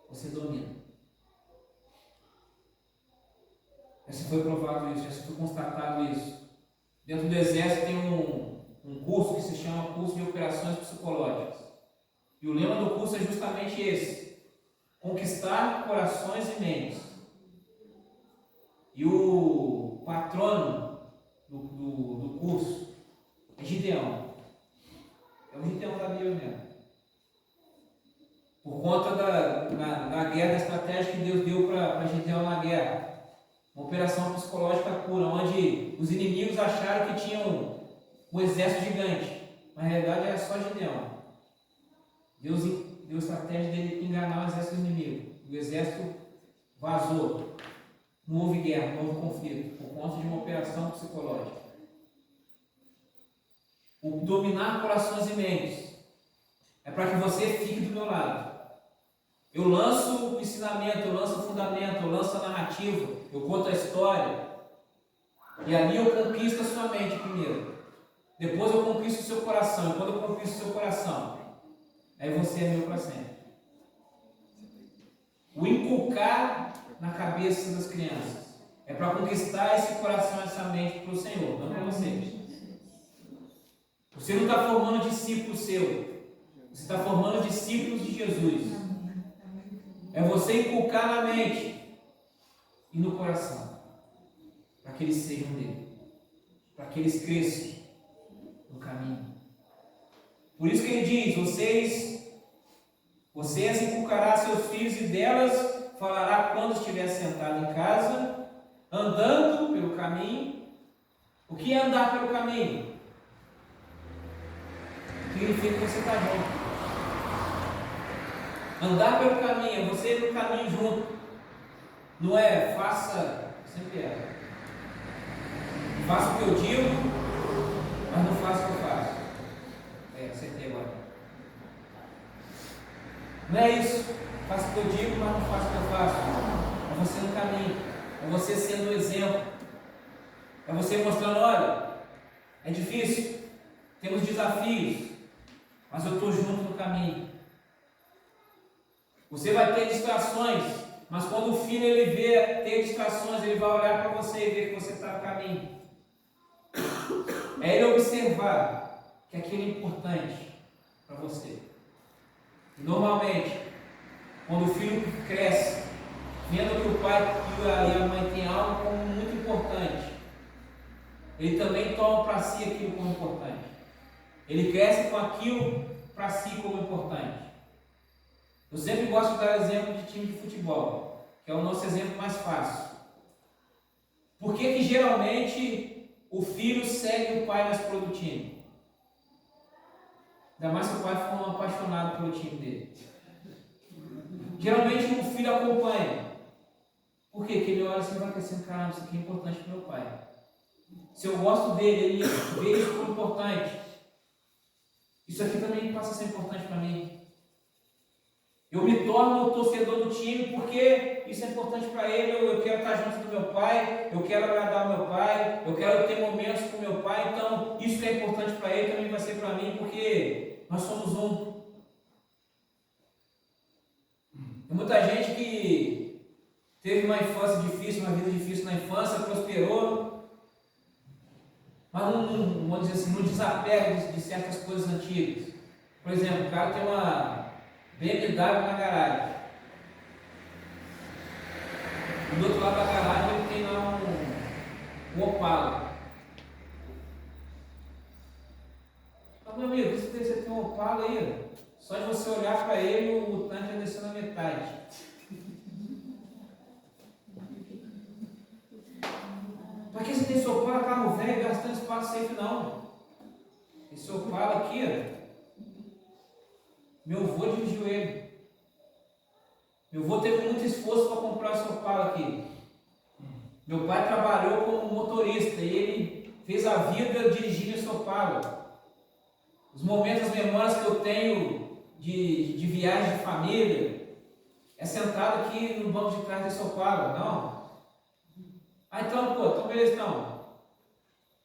você domina. Já se foi provado isso, já se foi constatado isso. Dentro do exército tem um curso que se chama curso de operações psicológicas. E o lema do curso é justamente esse: conquistar corações e mentes. E o patrono do curso é Gideão. É o Gideão da Bíblia mesmo. Por conta da guerra, da estratégia que Deus deu para Gideão na guerra. Uma operação psicológica pura, onde os inimigos acharam que tinham um exército gigante. Mas na realidade era só Gideão. Deus deu a estratégia dele enganar o exército inimigo. O exército vazou. Não houve guerra, não houve conflito, por conta de uma operação psicológica. O dominar corações e mentes é para que você fique do meu lado. Eu lanço o ensinamento, eu lanço o fundamento, eu lanço a narrativa, eu conto a história. E ali eu conquisto a sua mente primeiro. Depois eu conquisto o seu coração. E quando eu conquisto o seu coração, aí você é meu para sempre. O inculcar na cabeça das crianças é para conquistar esse coração, essa mente para o Senhor, não para você. Você não está formando discípulo seu, você está formando discípulos de Jesus. É você inculcar na mente e no coração, para que eles sejam dele, para que eles cresçam no caminho. Por isso que ele diz: vocês inculcará seus filhos, e delas falará quando estiver sentado em casa, andando pelo caminho. O que é andar pelo caminho? Significa que você está junto. Andar pelo caminho, é você ir no caminho junto. Não é faça, sempre é. Faça o que eu digo, mas não faça o que eu faço. Acertei agora. Não é isso. Faça o que eu digo, mas não faça o que eu faço. É você no caminho. É você sendo o exemplo. É você mostrando, olha, é difícil, temos desafios, mas eu estou junto no caminho. Você vai ter distrações, mas quando o filho ele vê ter distrações, ele vai olhar para você e ver que você está no caminho. É ele observar que aquilo é importante para você. E normalmente, quando o filho cresce, vendo que o pai e a mãe têm algo como muito importante, ele também toma para si aquilo como importante. Ele cresce com aquilo para si como importante. Eu sempre gosto de dar exemplo de time de futebol, que é o nosso exemplo mais fácil. Por que geralmente o filho segue o pai na escolha do time? Ainda mais se o pai for um apaixonado pelo time dele. Geralmente o filho acompanha. Por quê? Porque ele olha assim e vai crescendo, caramba, isso aqui é importante para o meu pai. Se eu gosto dele, ele vê isso como importante. Isso aqui também passa a ser importante para mim. Eu me torno o torcedor do time porque isso é importante para ele. Eu quero estar junto do meu pai, eu quero agradar o meu pai, eu quero ter momentos com o meu pai. Então, isso que é importante para ele também vai ser para mim, porque nós somos um. Tem muita gente que teve uma infância difícil, uma vida difícil na infância, prosperou, mas não, vamos dizer assim, não desapega de certas coisas antigas. Por exemplo, o cara tem uma BMW na garagem. E do outro lado da garagem ele tem lá um Opala. Mas, meu amigo, você tem um Opala aí, só de você olhar para ele, o tanque já desceu na metade. Para que você tem seu Opala, carro velho, gastando espaço safe? Não. Esse Opala aqui, ó, meu avô dirigiu ele. Meu avô teve muito esforço para comprar esse Opala aqui. Meu pai trabalhou como motorista e ele fez a vida dirigindo esse Opala. Os momentos, as memórias que eu tenho de viagem de família é sentado aqui no banco de trás desse Opala. Não. Então beleza,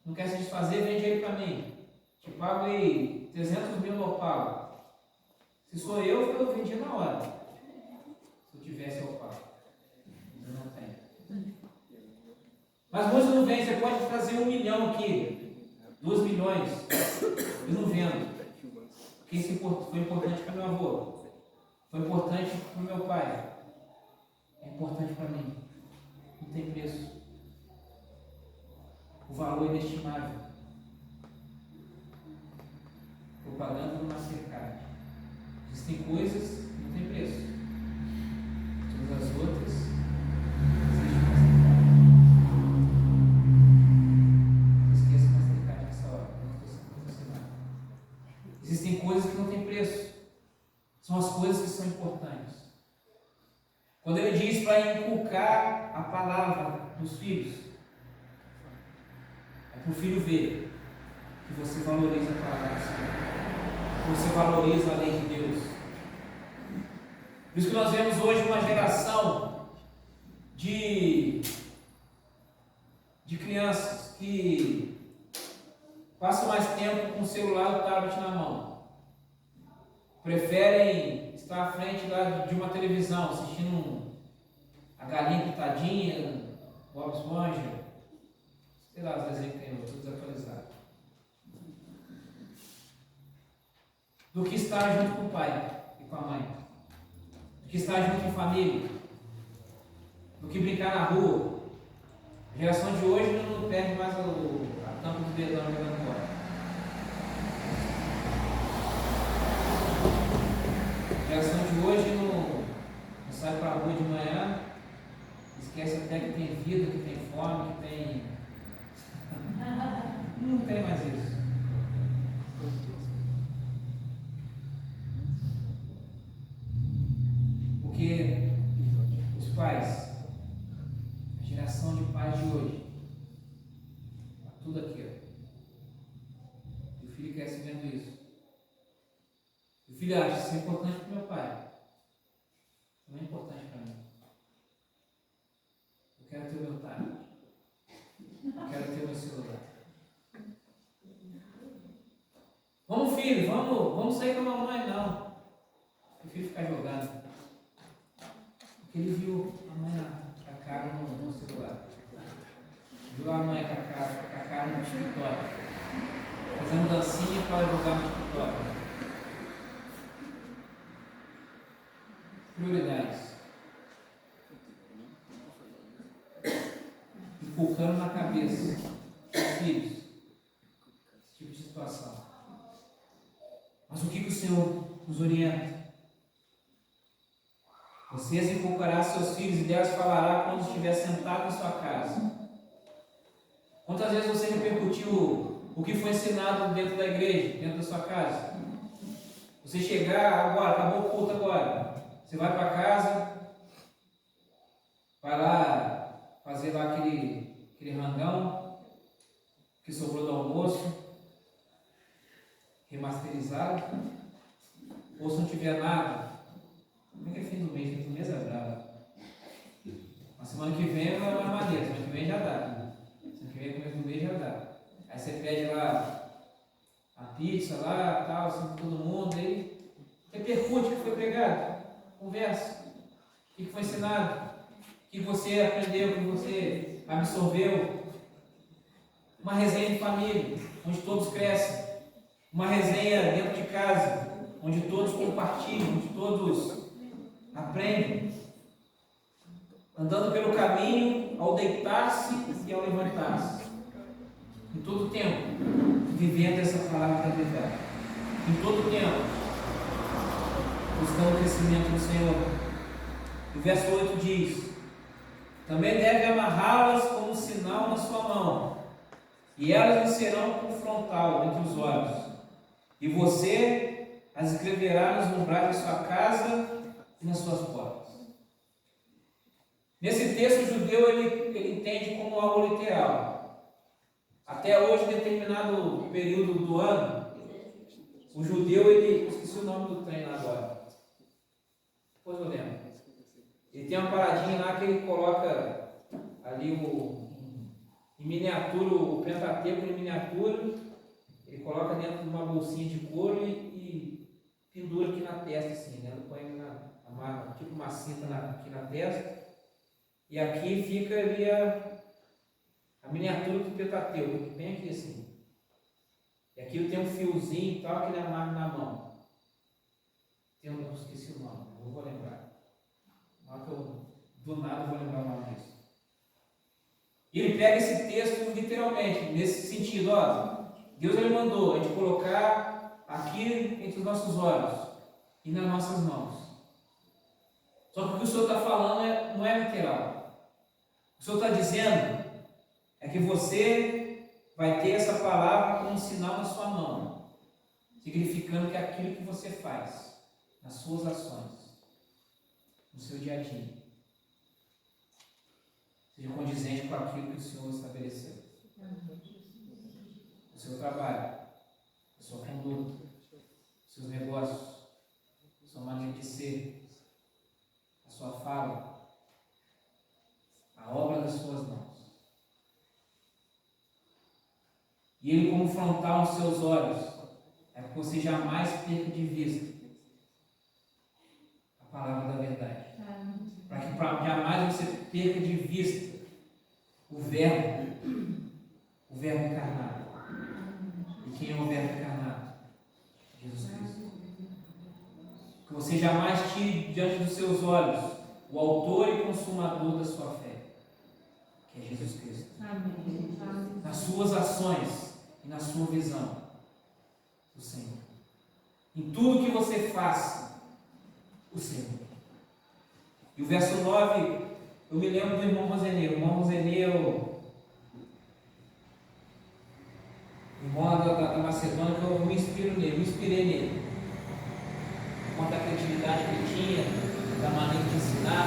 não quer se desfazer, vende ele para mim. Te pago aí 300 mil no Opala. Se sou eu vendia na hora. Se eu tivesse Opala. Eu não tenho. Mas muitos não vendem. Você pode trazer 1 milhão aqui, 2 milhões. Eu não vendo. Porque isso foi importante para meu avô. Foi importante para o meu pai. É importante para mim. Não tem preço. O valor é inestimável. Propaganda no Mastercard. Existem coisas que não tem preço. Todas as outras existem Mastercard. Não esqueça o Mastercard nessa hora. Não estou nada. Existem coisas que não tem preço. São as coisas que são importantes. Quando ele diz para inculcar a palavra nos filhos, é para o filho ver que você valoriza a palavra do Senhor, que você valoriza a lei de Deus. Por isso que nós vemos hoje uma geração de crianças que passam mais tempo com o celular e o tablet na mão. Preferem estar à frente de uma televisão, assistindo a Galinha Pitadinha, Bob Esponja, sei lá, os desenhos que tem, tudo desatualizado. Do que estar junto com o pai e com a mãe. Do que estar junto em família. Do que brincar na rua. A geração de hoje não perde mais a tampa do dedão jogando fora. A geração de hoje não sai para a rua de manhã, esquece até que tem vida, que tem fome, que tem. Não tem mais isso. pais, a geração de pais de hoje, está tudo aqui, ó. E o filho cresce vendo isso. O filho acha isso é importante para o meu pai. Não é importante para mim. Eu quero ter o meu tablet. Eu quero ter o meu celular. Vamos, filho, vamos sair com a mamãe, não. O filho ficar jogando. Porque ele viu a mãe com a cara no celular. Viu a mãe com a cara no TikTok. Fazendo dancinha para jogar no TikTok. Prioridades. Inculcando na cabeça dos filhos esse tipo de situação. Mas o que o Senhor nos orienta? Vocês inculcarão seus filhos e delas falará quando estiver sentado em sua casa. Quantas vezes você repercutiu o que foi ensinado dentro da igreja, dentro da sua casa? Você chegar agora, acabou o culto agora. Você vai para casa, vai lá fazer lá aquele rangão que sobrou do almoço, remasterizado, ou se não tiver nada, como é que é fim do mês? Fim do mês é bravo. Na semana que vem é uma maneira, semana que vem já dá. Semana que vem, começo do mês já dá. Aí você pede lá a pizza lá, tal, assim, todo mundo, aí repercute o que foi pregado. Conversa. O que foi ensinado? O que você aprendeu? O que você absorveu? Uma resenha de família, onde todos crescem. Uma resenha dentro de casa, onde todos compartilham, onde todos aprendem. Andando pelo caminho, ao deitar-se e ao levantar-se. Em todo tempo, vivendo essa palavra da verdade. Em todo tempo. Buscando o crescimento do Senhor. O verso 8 diz: também deve amarrá-las como sinal na sua mão, e elas lhe serão como frontal entre os olhos, e você as escreverá nos umbrais da sua casa e nas suas portas. Nesse texto, o judeu ele entende como algo literal. Até hoje, em determinado período do ano, o judeu, esqueci o nome do trem lá agora. Depois eu lembro. Ele tem uma paradinha lá que ele coloca ali em miniatura, o Pentateuco em miniatura, ele coloca dentro de uma bolsinha de couro e pendura aqui na testa, assim, né? Ele põe tipo uma cinta aqui na testa, e aqui fica ali a miniatura do Pentateuco, bem aqui assim. E aqui tem um fiozinho e tal que ele amarra na mão. Eu esqueci o nome, não vou lembrar. Do nada eu vou lembrar o nome disso. E ele pega esse texto literalmente, nesse sentido, ó. Deus ele mandou a gente colocar aqui entre os nossos olhos e nas nossas mãos. Só que o que o Senhor está falando não é literal. O que o Senhor está dizendo é que você vai ter essa palavra como um sinal na sua mão, significando que é aquilo que você faz nas suas ações, no seu dia a dia, seja condizente com aquilo que o Senhor estabeleceu. O seu trabalho, a sua conduta, os seus negócios, a sua maneira de ser, a sua fala, a obra das suas mãos. E ele como frontal nos seus olhos, é que você jamais perca de vista a palavra da verdade. Para que jamais você perca de vista o verbo encarnado. E quem é o verbo encarnado? Jesus Cristo. Que você jamais tire diante dos seus olhos o autor e consumador da sua fé, que é Jesus Cristo. Amém. Nas suas ações e na sua visão do Senhor. Em tudo que você faça, o Senhor. E o verso 9, eu me lembro do irmão Roseneu. O irmão Roseneu, irmão da Macedônia, que eu me inspirei nele. Quanto à criatividade que ele tinha, da maneira de ensinar.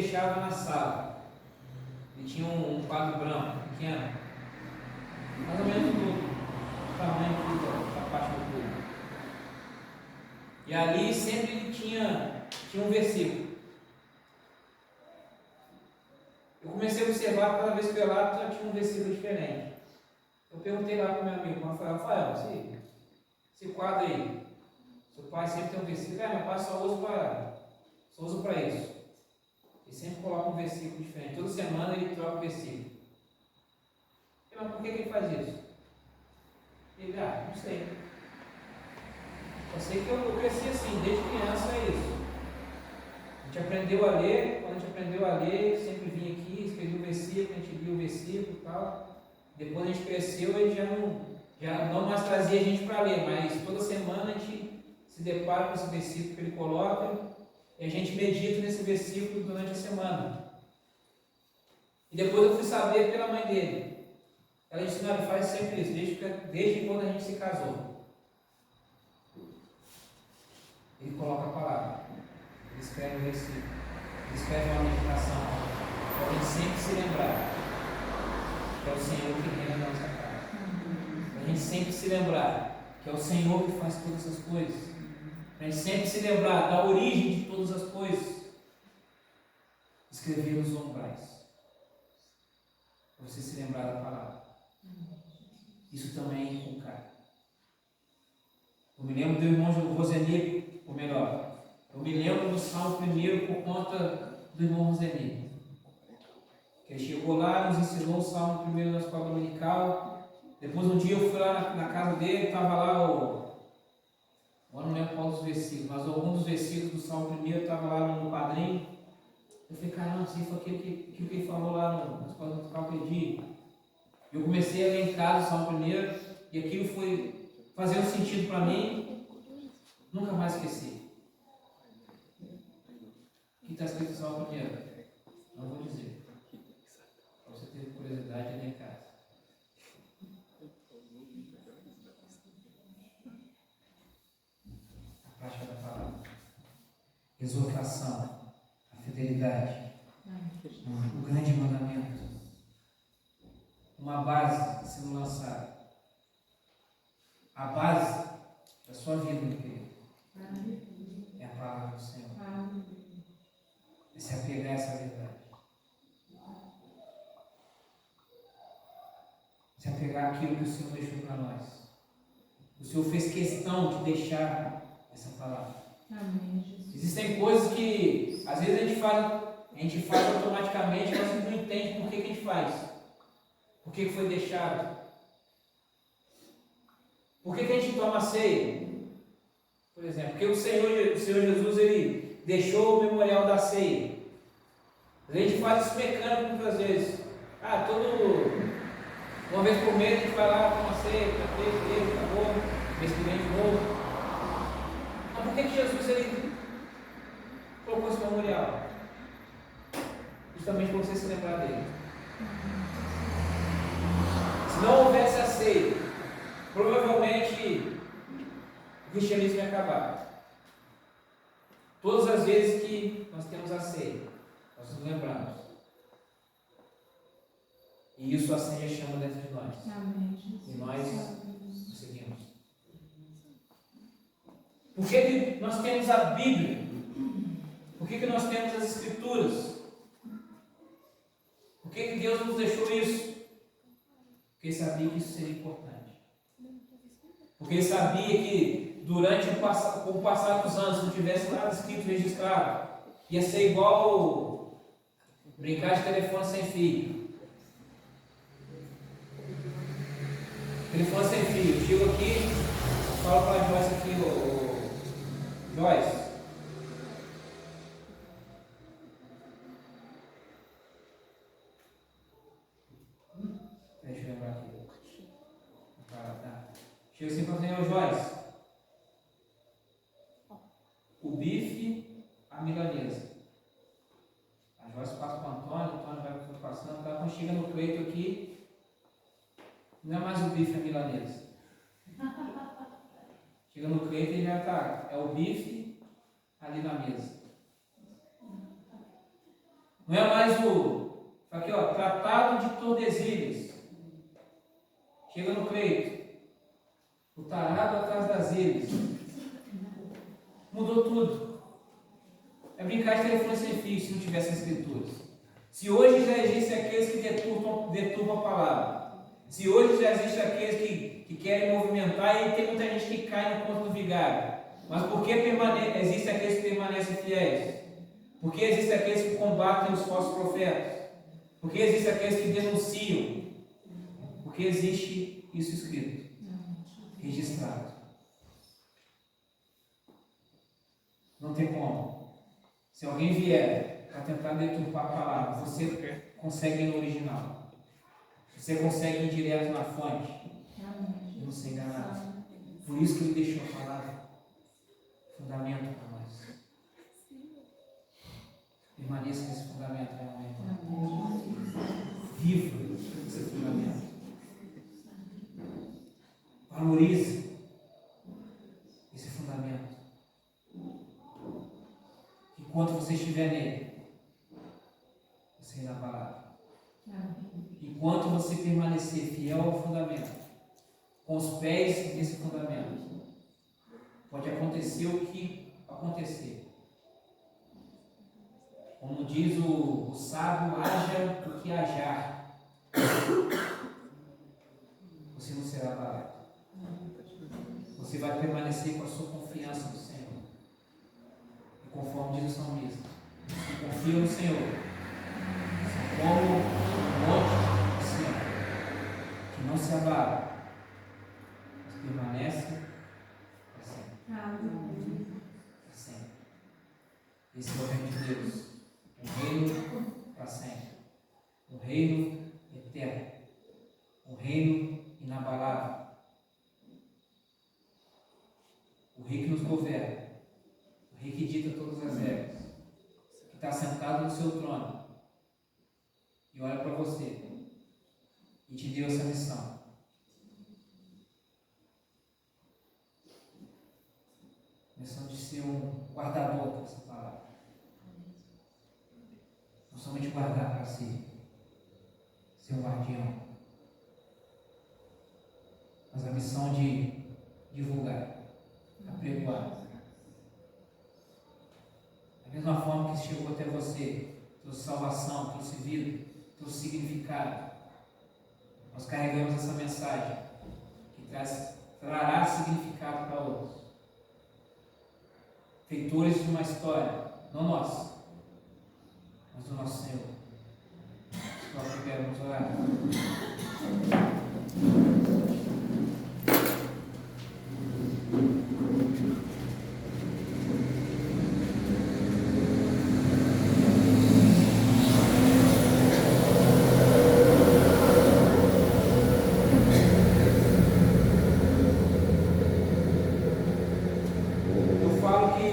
deixava na sala. Ele tinha um quadro branco, pequeno, mais ou menos do tamanho da parte do clube. E ali sempre ele tinha um versículo. Eu comecei a observar cada vez que eu ia lá, tinha um versículo diferente. Eu perguntei lá para o meu amigo Rafael, esse quadro aí, seu pai sempre tem um versículo. Meu pai só usa para isso. Ele sempre coloca um versículo diferente. Toda semana ele troca o versículo. Mas por que ele faz isso? Ele, não sei. Só sei que eu cresci assim, desde criança é isso. A gente aprendeu a ler, quando a gente aprendeu a ler, sempre vinha aqui, escrevia o versículo, a gente lia o versículo e tal. Depois a gente cresceu, ele já não mais trazia a gente para ler, mas toda semana a gente se depara com esse versículo que ele coloca e a gente medita nesse versículo durante a semana. E depois eu fui saber pela mãe dele. Ela disse, não, ele faz sempre isso, desde quando a gente se casou. Ele coloca a palavra, ele escreve o versículo, ele escreve uma meditação, para a gente sempre se lembrar que é o Senhor que reina na nossa casa. Para a gente sempre se lembrar que é o Senhor que faz todas essas coisas. Para a gente sempre se lembrar da origem de todas as coisas. Escrever nos umbrais. Para você se lembrar da palavra. Isso também é inculcar. Eu me lembro do irmão Roseni, ou melhor, eu me lembro do Salmo 1 por conta do irmão Roseni. Ele chegou lá, nos ensinou o Salmo 1 na escola dominical. Depois um dia eu fui lá na casa dele, estava lá eu não lembro qual dos versículos, mas algum dos versículos do Salmo 1 estava lá no padrinho. Eu falei, caramba, isso foi aquilo que ele falou lá na escola dominical aquele dia. Eu comecei a ler em casa o Salmo 1 e aquilo foi fazendo sentido para mim, nunca mais esqueci. O que está escrito no Salmo 1? Não vou dizer. Para você ter curiosidade, ler em casa. A prática da palavra. Exortação. A fidelidade. O grande mandamento. Uma base sendo lançada. A base da sua vida, meu querido, é a palavra do Senhor. É se apegar a essa verdade. Se apegar àquilo que o Senhor deixou para nós. O Senhor fez questão de deixar essa palavra. Existem coisas que às vezes a gente faz automaticamente, mas a gente não entende por que a gente faz. Por que foi deixado? Por que a gente toma ceia? Por exemplo, porque o Senhor Jesus ele deixou o memorial da ceia. A gente faz isso mecânico muitas vezes. Uma vez por mês a gente vai lá, toma ceia, acabou, mês que vem de novo. Mas por que Jesus ele colocou esse memorial? Justamente para você se lembrar dele. Se não houvesse a ceia, provavelmente o cristianismo ia acabar. Todas as vezes que nós temos a ceia, nós nos lembramos. E isso acende a chama dentro de nós. E nós seguimos. Por que nós temos a Bíblia? Por que nós temos as Escrituras? Por que Deus nos deixou isso? Porque sabia que isso seria importante. Porque ele sabia que com o passar dos anos, se não tivesse nada escrito, registrado, ia ser igual brincar de telefone sem fio. Telefone sem fio. Eu chego aqui, falo para a Joyce aqui, Joyce. Deixa eu lembrar aqui. Chego assim para o Joyce. O bife, a milanesa. A Joyce passa para o Antônio vai passando. Quando chega no Cleito aqui, não é mais o bife, a milanesa. Chega no Cleito e já está. É o bife ali na mesa. Não é mais aqui ó, Tratado de Tordesilhas. Chega no Cleito. O tarado atrás das ilhas. Mudou tudo. É brincar de telefone sem fio se não tivesse escrituras. Se hoje já existem aqueles que deturpam a palavra. Se hoje já existem aqueles que querem movimentar, e tem muita gente que cai no conto do vigário. Mas por que existem aqueles que permanecem fiéis? Por que existem aqueles que combatem os falsos profetas? Por que existem aqueles que denunciam? Porque existe isso escrito, registrado. Não tem como. Se alguém vier para tentar deturpar a palavra, você consegue ir no original. Você consegue ir direto na fonte. E não ser enganado. Por isso que ele deixou a palavra fundamento para nós. Permaneça nesse fundamento realmente. Viva esse fundamento. Valorize esse fundamento. Enquanto você estiver nele, você irá parar. Enquanto você permanecer fiel ao fundamento, com os pés nesse fundamento, pode acontecer o que acontecer. Como diz o sábio, haja o que hajar. Você não será abalado. Você vai permanecer com a sua confiança no Senhor. E conforme diz o salmista, se confia no Senhor, como o monte do Senhor, que não se abala, mas permanece para sempre. Para sempre. Esse é o reino de Deus. Um reino para sempre. Um reino eterno. Um reino inabalável. O rei que nos governa. O rei que dita todas as regras. Que está sentado no seu trono. E olha para você. E te deu essa missão. Missão de ser um guardador dessa palavra. Não somente guardar para si, ser um guardião, mas a missão de divulgar, apregoar. Da mesma forma que chegou até você, trouxe salvação, trouxe vida, trouxe significado. Nós carregamos essa mensagem que trará significado para outros. Feitores de uma história, não nossa, mas do nosso Senhor. Nós queremos orar. Eu falo que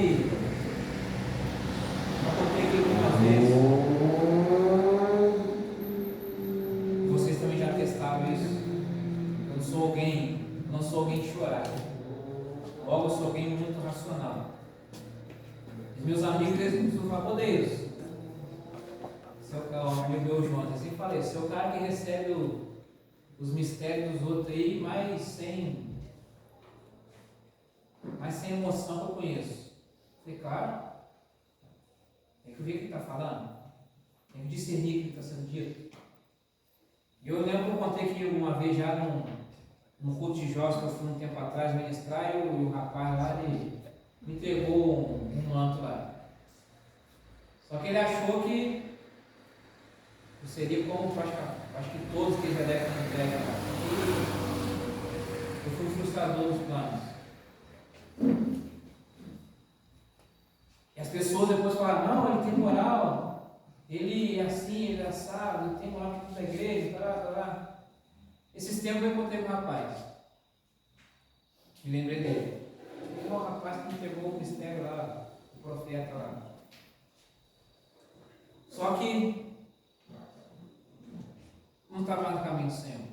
eu contei aqui algumas vezes. Vocês também já testaram isso. Eu não sou alguém de chorar. Logo, eu sou alguém muito racional. Os meus amigos, eles costumam falar, pô, Deus, o amigo meu João, assim, falei, você é o cara que recebe os mistérios dos outros aí, mas sem emoção que eu conheço. Falei, claro, tem que ver o que ele está falando, tem que discernir o que está sendo dito. E eu lembro que eu contei que uma vez já num culto de jovens que eu fui um tempo atrás ministrar, e o rapaz lá, ele me entregou um manto lá. Só que ele achou que eu seria como, acho que todos que já devem ter entregue lá. Eu fui frustrador dos planos. E as pessoas depois falaram, não, ele tem moral, ele é assim, ele é assado, ele tem moral da igreja, tá. Esses tempos eu encontrei com um rapaz. Me lembrei dele. Ele é um rapaz que me pegou o mistério lá, o profeta lá. Só que não está mais no caminho do Senhor.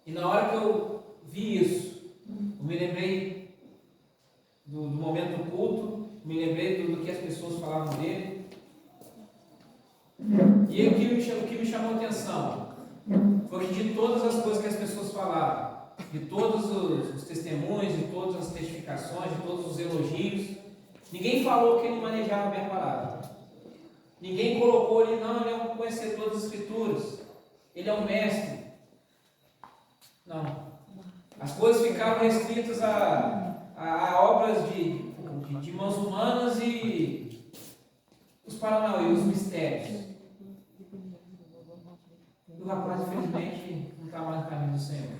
E na hora que eu vi isso, eu me lembrei do momento do culto, me lembrei do que as pessoas falavam dele. E o que me chamou a atenção foi que de todas as coisas que as pessoas falaram, de todos os testemunhos, de todas as testificações, de todos os elogios, ninguém falou que ele manejava bem a palavra. Ninguém colocou ele, não, ele é um conhecedor das Escrituras, ele é um mestre. Não. As coisas ficavam restritas a obras de mãos humanas e os paranauê, os mistérios. E o rapaz, infelizmente, não está mais no caminho do Senhor.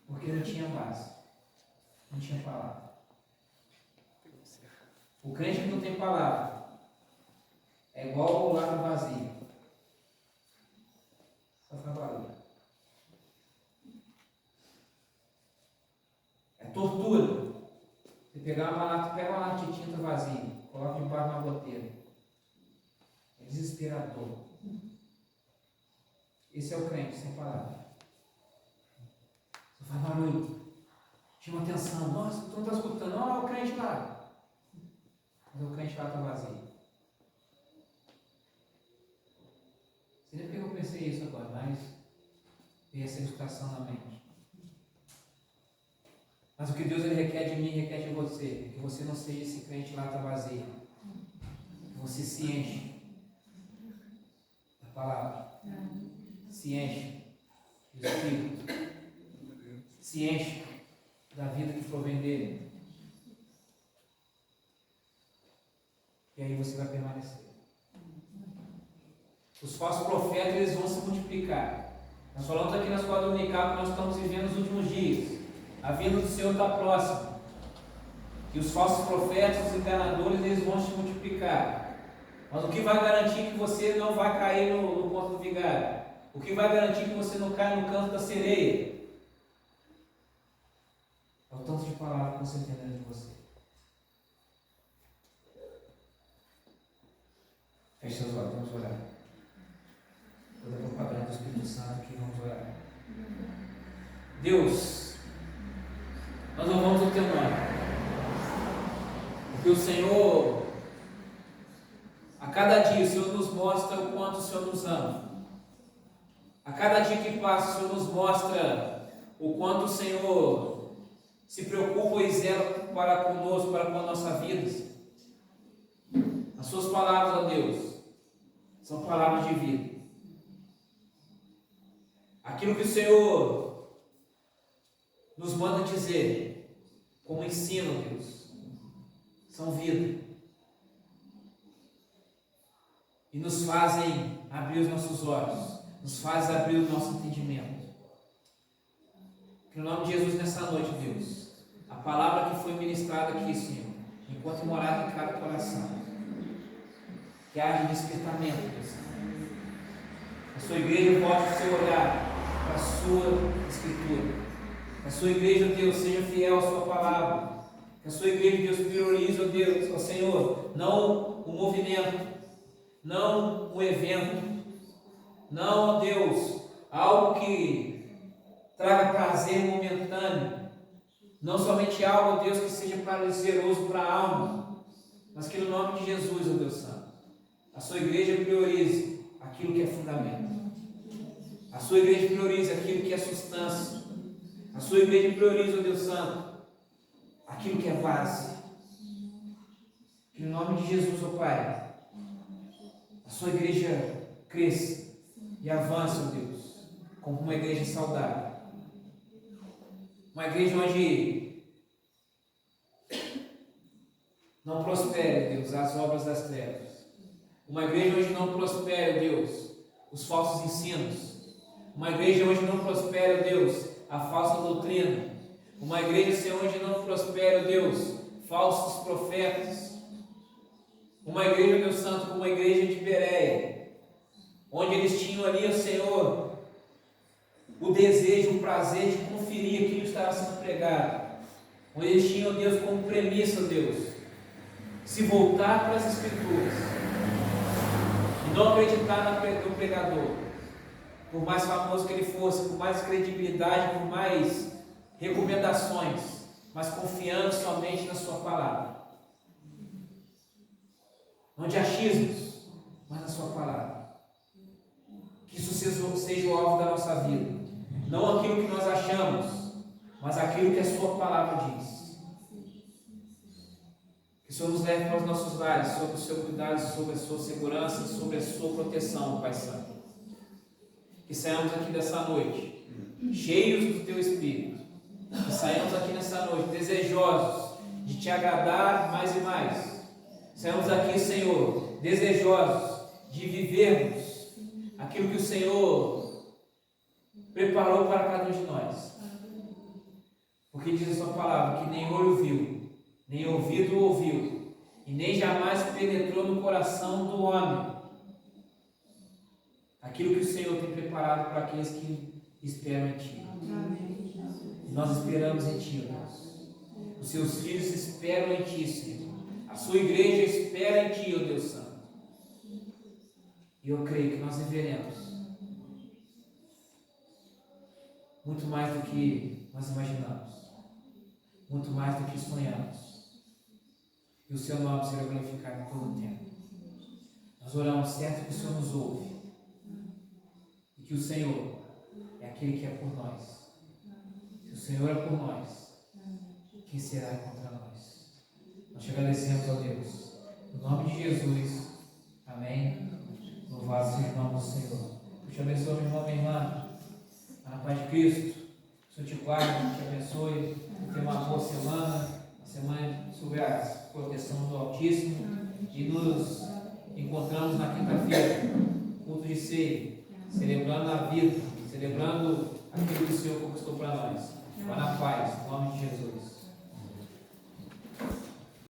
Porque não tinha base. Não tinha palavra. O crente que não tem palavra é igual o lago vazio. Só faz barulho. É tortura. Você pega uma lata de tinta vazia, coloca debaixo de uma goteira. É desesperador. Esse é o crente sem palavra. Só faz barulho. Chama atenção. Nossa, tu não está escutando. Olha o crente lá. Mas o crente lá está vazio. Seria porque eu pensei isso agora, mas veio essa ilustração na mente. Mas o que Deus ele requer de mim, requer de você, é que você não seja esse crente lá está vazio. Que você se enche da palavra. Se enche do Espírito. Se enche da vida que provém dele. E aí você vai permanecer. Os falsos profetas eles vão se multiplicar. Nós falamos aqui na escola dominical que nós estamos vivendo nos últimos dias. A vinda do Senhor está próxima. E os falsos profetas, os enganadores, eles vão se multiplicar. Mas o que vai garantir que você não vai cair no ponto do vigário? O que vai garantir que você não caia no canto da sereia? É o tanto de palavra que você tem dentro de você. Feche seus olhos, vamos orar. Toda a propaganda do Espírito Santo aqui, vamos orar. Deus, nós louvamos o Teu nome. Porque o Senhor, a cada dia, o Senhor nos mostra o quanto o Senhor nos ama. A cada dia que passa, o Senhor nos mostra o quanto o Senhor se preocupa e zela para conosco, para com a nossa vida. As Suas palavras, ó Deus, são palavras de vida. Aquilo que o Senhor nos manda dizer, como ensino, Deus, são vida. E nos fazem abrir os nossos olhos, nos fazem abrir o nosso entendimento. Que no nome de Jesus nessa noite, Deus, a palavra que foi ministrada aqui, Senhor, enquanto morada em cada coração, que haja despertamento, Deus. A sua igreja volte o seu olhar para a sua Escritura. Que a sua igreja, Deus, seja fiel à sua palavra. Que a sua igreja, Deus, priorize, ó Deus, ó Senhor, não o movimento, não o evento, não, ó Deus, algo que traga prazer momentâneo, não somente algo, ó Deus, que seja prazeroso para a alma, mas que no nome de Jesus, ó Deus Santo, a sua igreja priorize aquilo que é fundamento. A sua igreja priorize aquilo que é substância. A sua igreja priorize, ó Deus Santo, aquilo que é base. Que no nome de Jesus, ó Pai, a sua igreja cresça e avance, ó Deus, como uma igreja saudável. Uma igreja onde não prospere, Deus, as obras das trevas. Uma igreja onde não prospere, Deus, os falsos ensinos. Uma igreja onde não prospere, Deus, a falsa doutrina. Uma igreja, Senhor, onde não prospere, Deus, falsos profetas. Uma igreja, Deus Santo, como a igreja de Bereia, onde eles tinham ali, Senhor, o desejo, o prazer de conferir aquilo que estava sendo pregado. Onde eles tinham, Deus, como premissa, Deus, se voltar para as Escrituras e não acreditar no pregador, por mais famoso que ele fosse, por mais credibilidade, por mais recomendações, mas confiando somente na sua palavra. Não de achismos, mas na sua sua palavra. Que isso seja o alvo da nossa vida. Não aquilo que nós achamos, mas aquilo que a sua palavra diz. Que o Senhor nos leve para os nossos lares, sobre o seu cuidado, sobre a sua segurança, sobre a sua proteção, Pai Santo. Que saiamos aqui dessa noite, cheios do Teu Espírito. Que saiamos aqui nessa noite, desejosos de Te agradar mais e mais. Saiamos aqui, Senhor, desejosos de vivermos aquilo que o Senhor preparou para cada um de nós. Porque diz a sua palavra que nem olho viu, nem ouvido ouviu, e nem jamais penetrou no coração do homem aquilo que o Senhor tem preparado para aqueles que esperam em Ti. E nós esperamos em Ti, Deus. Os Seus filhos esperam em Ti, Senhor. A sua igreja espera em Ti, ó Deus Santo. E eu creio que nós viveremos muito mais do que nós imaginamos, muito mais do que sonhamos. E o Seu nome será glorificado em todo o tempo. Nós oramos certo que o Senhor nos ouve e que o Senhor é aquele que é por nós. Se o Senhor é por nós, quem será contra nós? Nós te agradecemos, ó Deus, no nome de Jesus. Amém. Louvado seja o nome do Senhor. Eu te abençoe, meu irmão, minha irmã. Na paz de Cristo. O Senhor te guarde, te abençoe. Tenha uma boa semana. Uma semana sob a proteção do Altíssimo. E nos encontramos na quinta-feira, culto de ceia, celebrando a vida, celebrando aquilo que o Senhor conquistou para nós. Vá na paz, em nome de Jesus.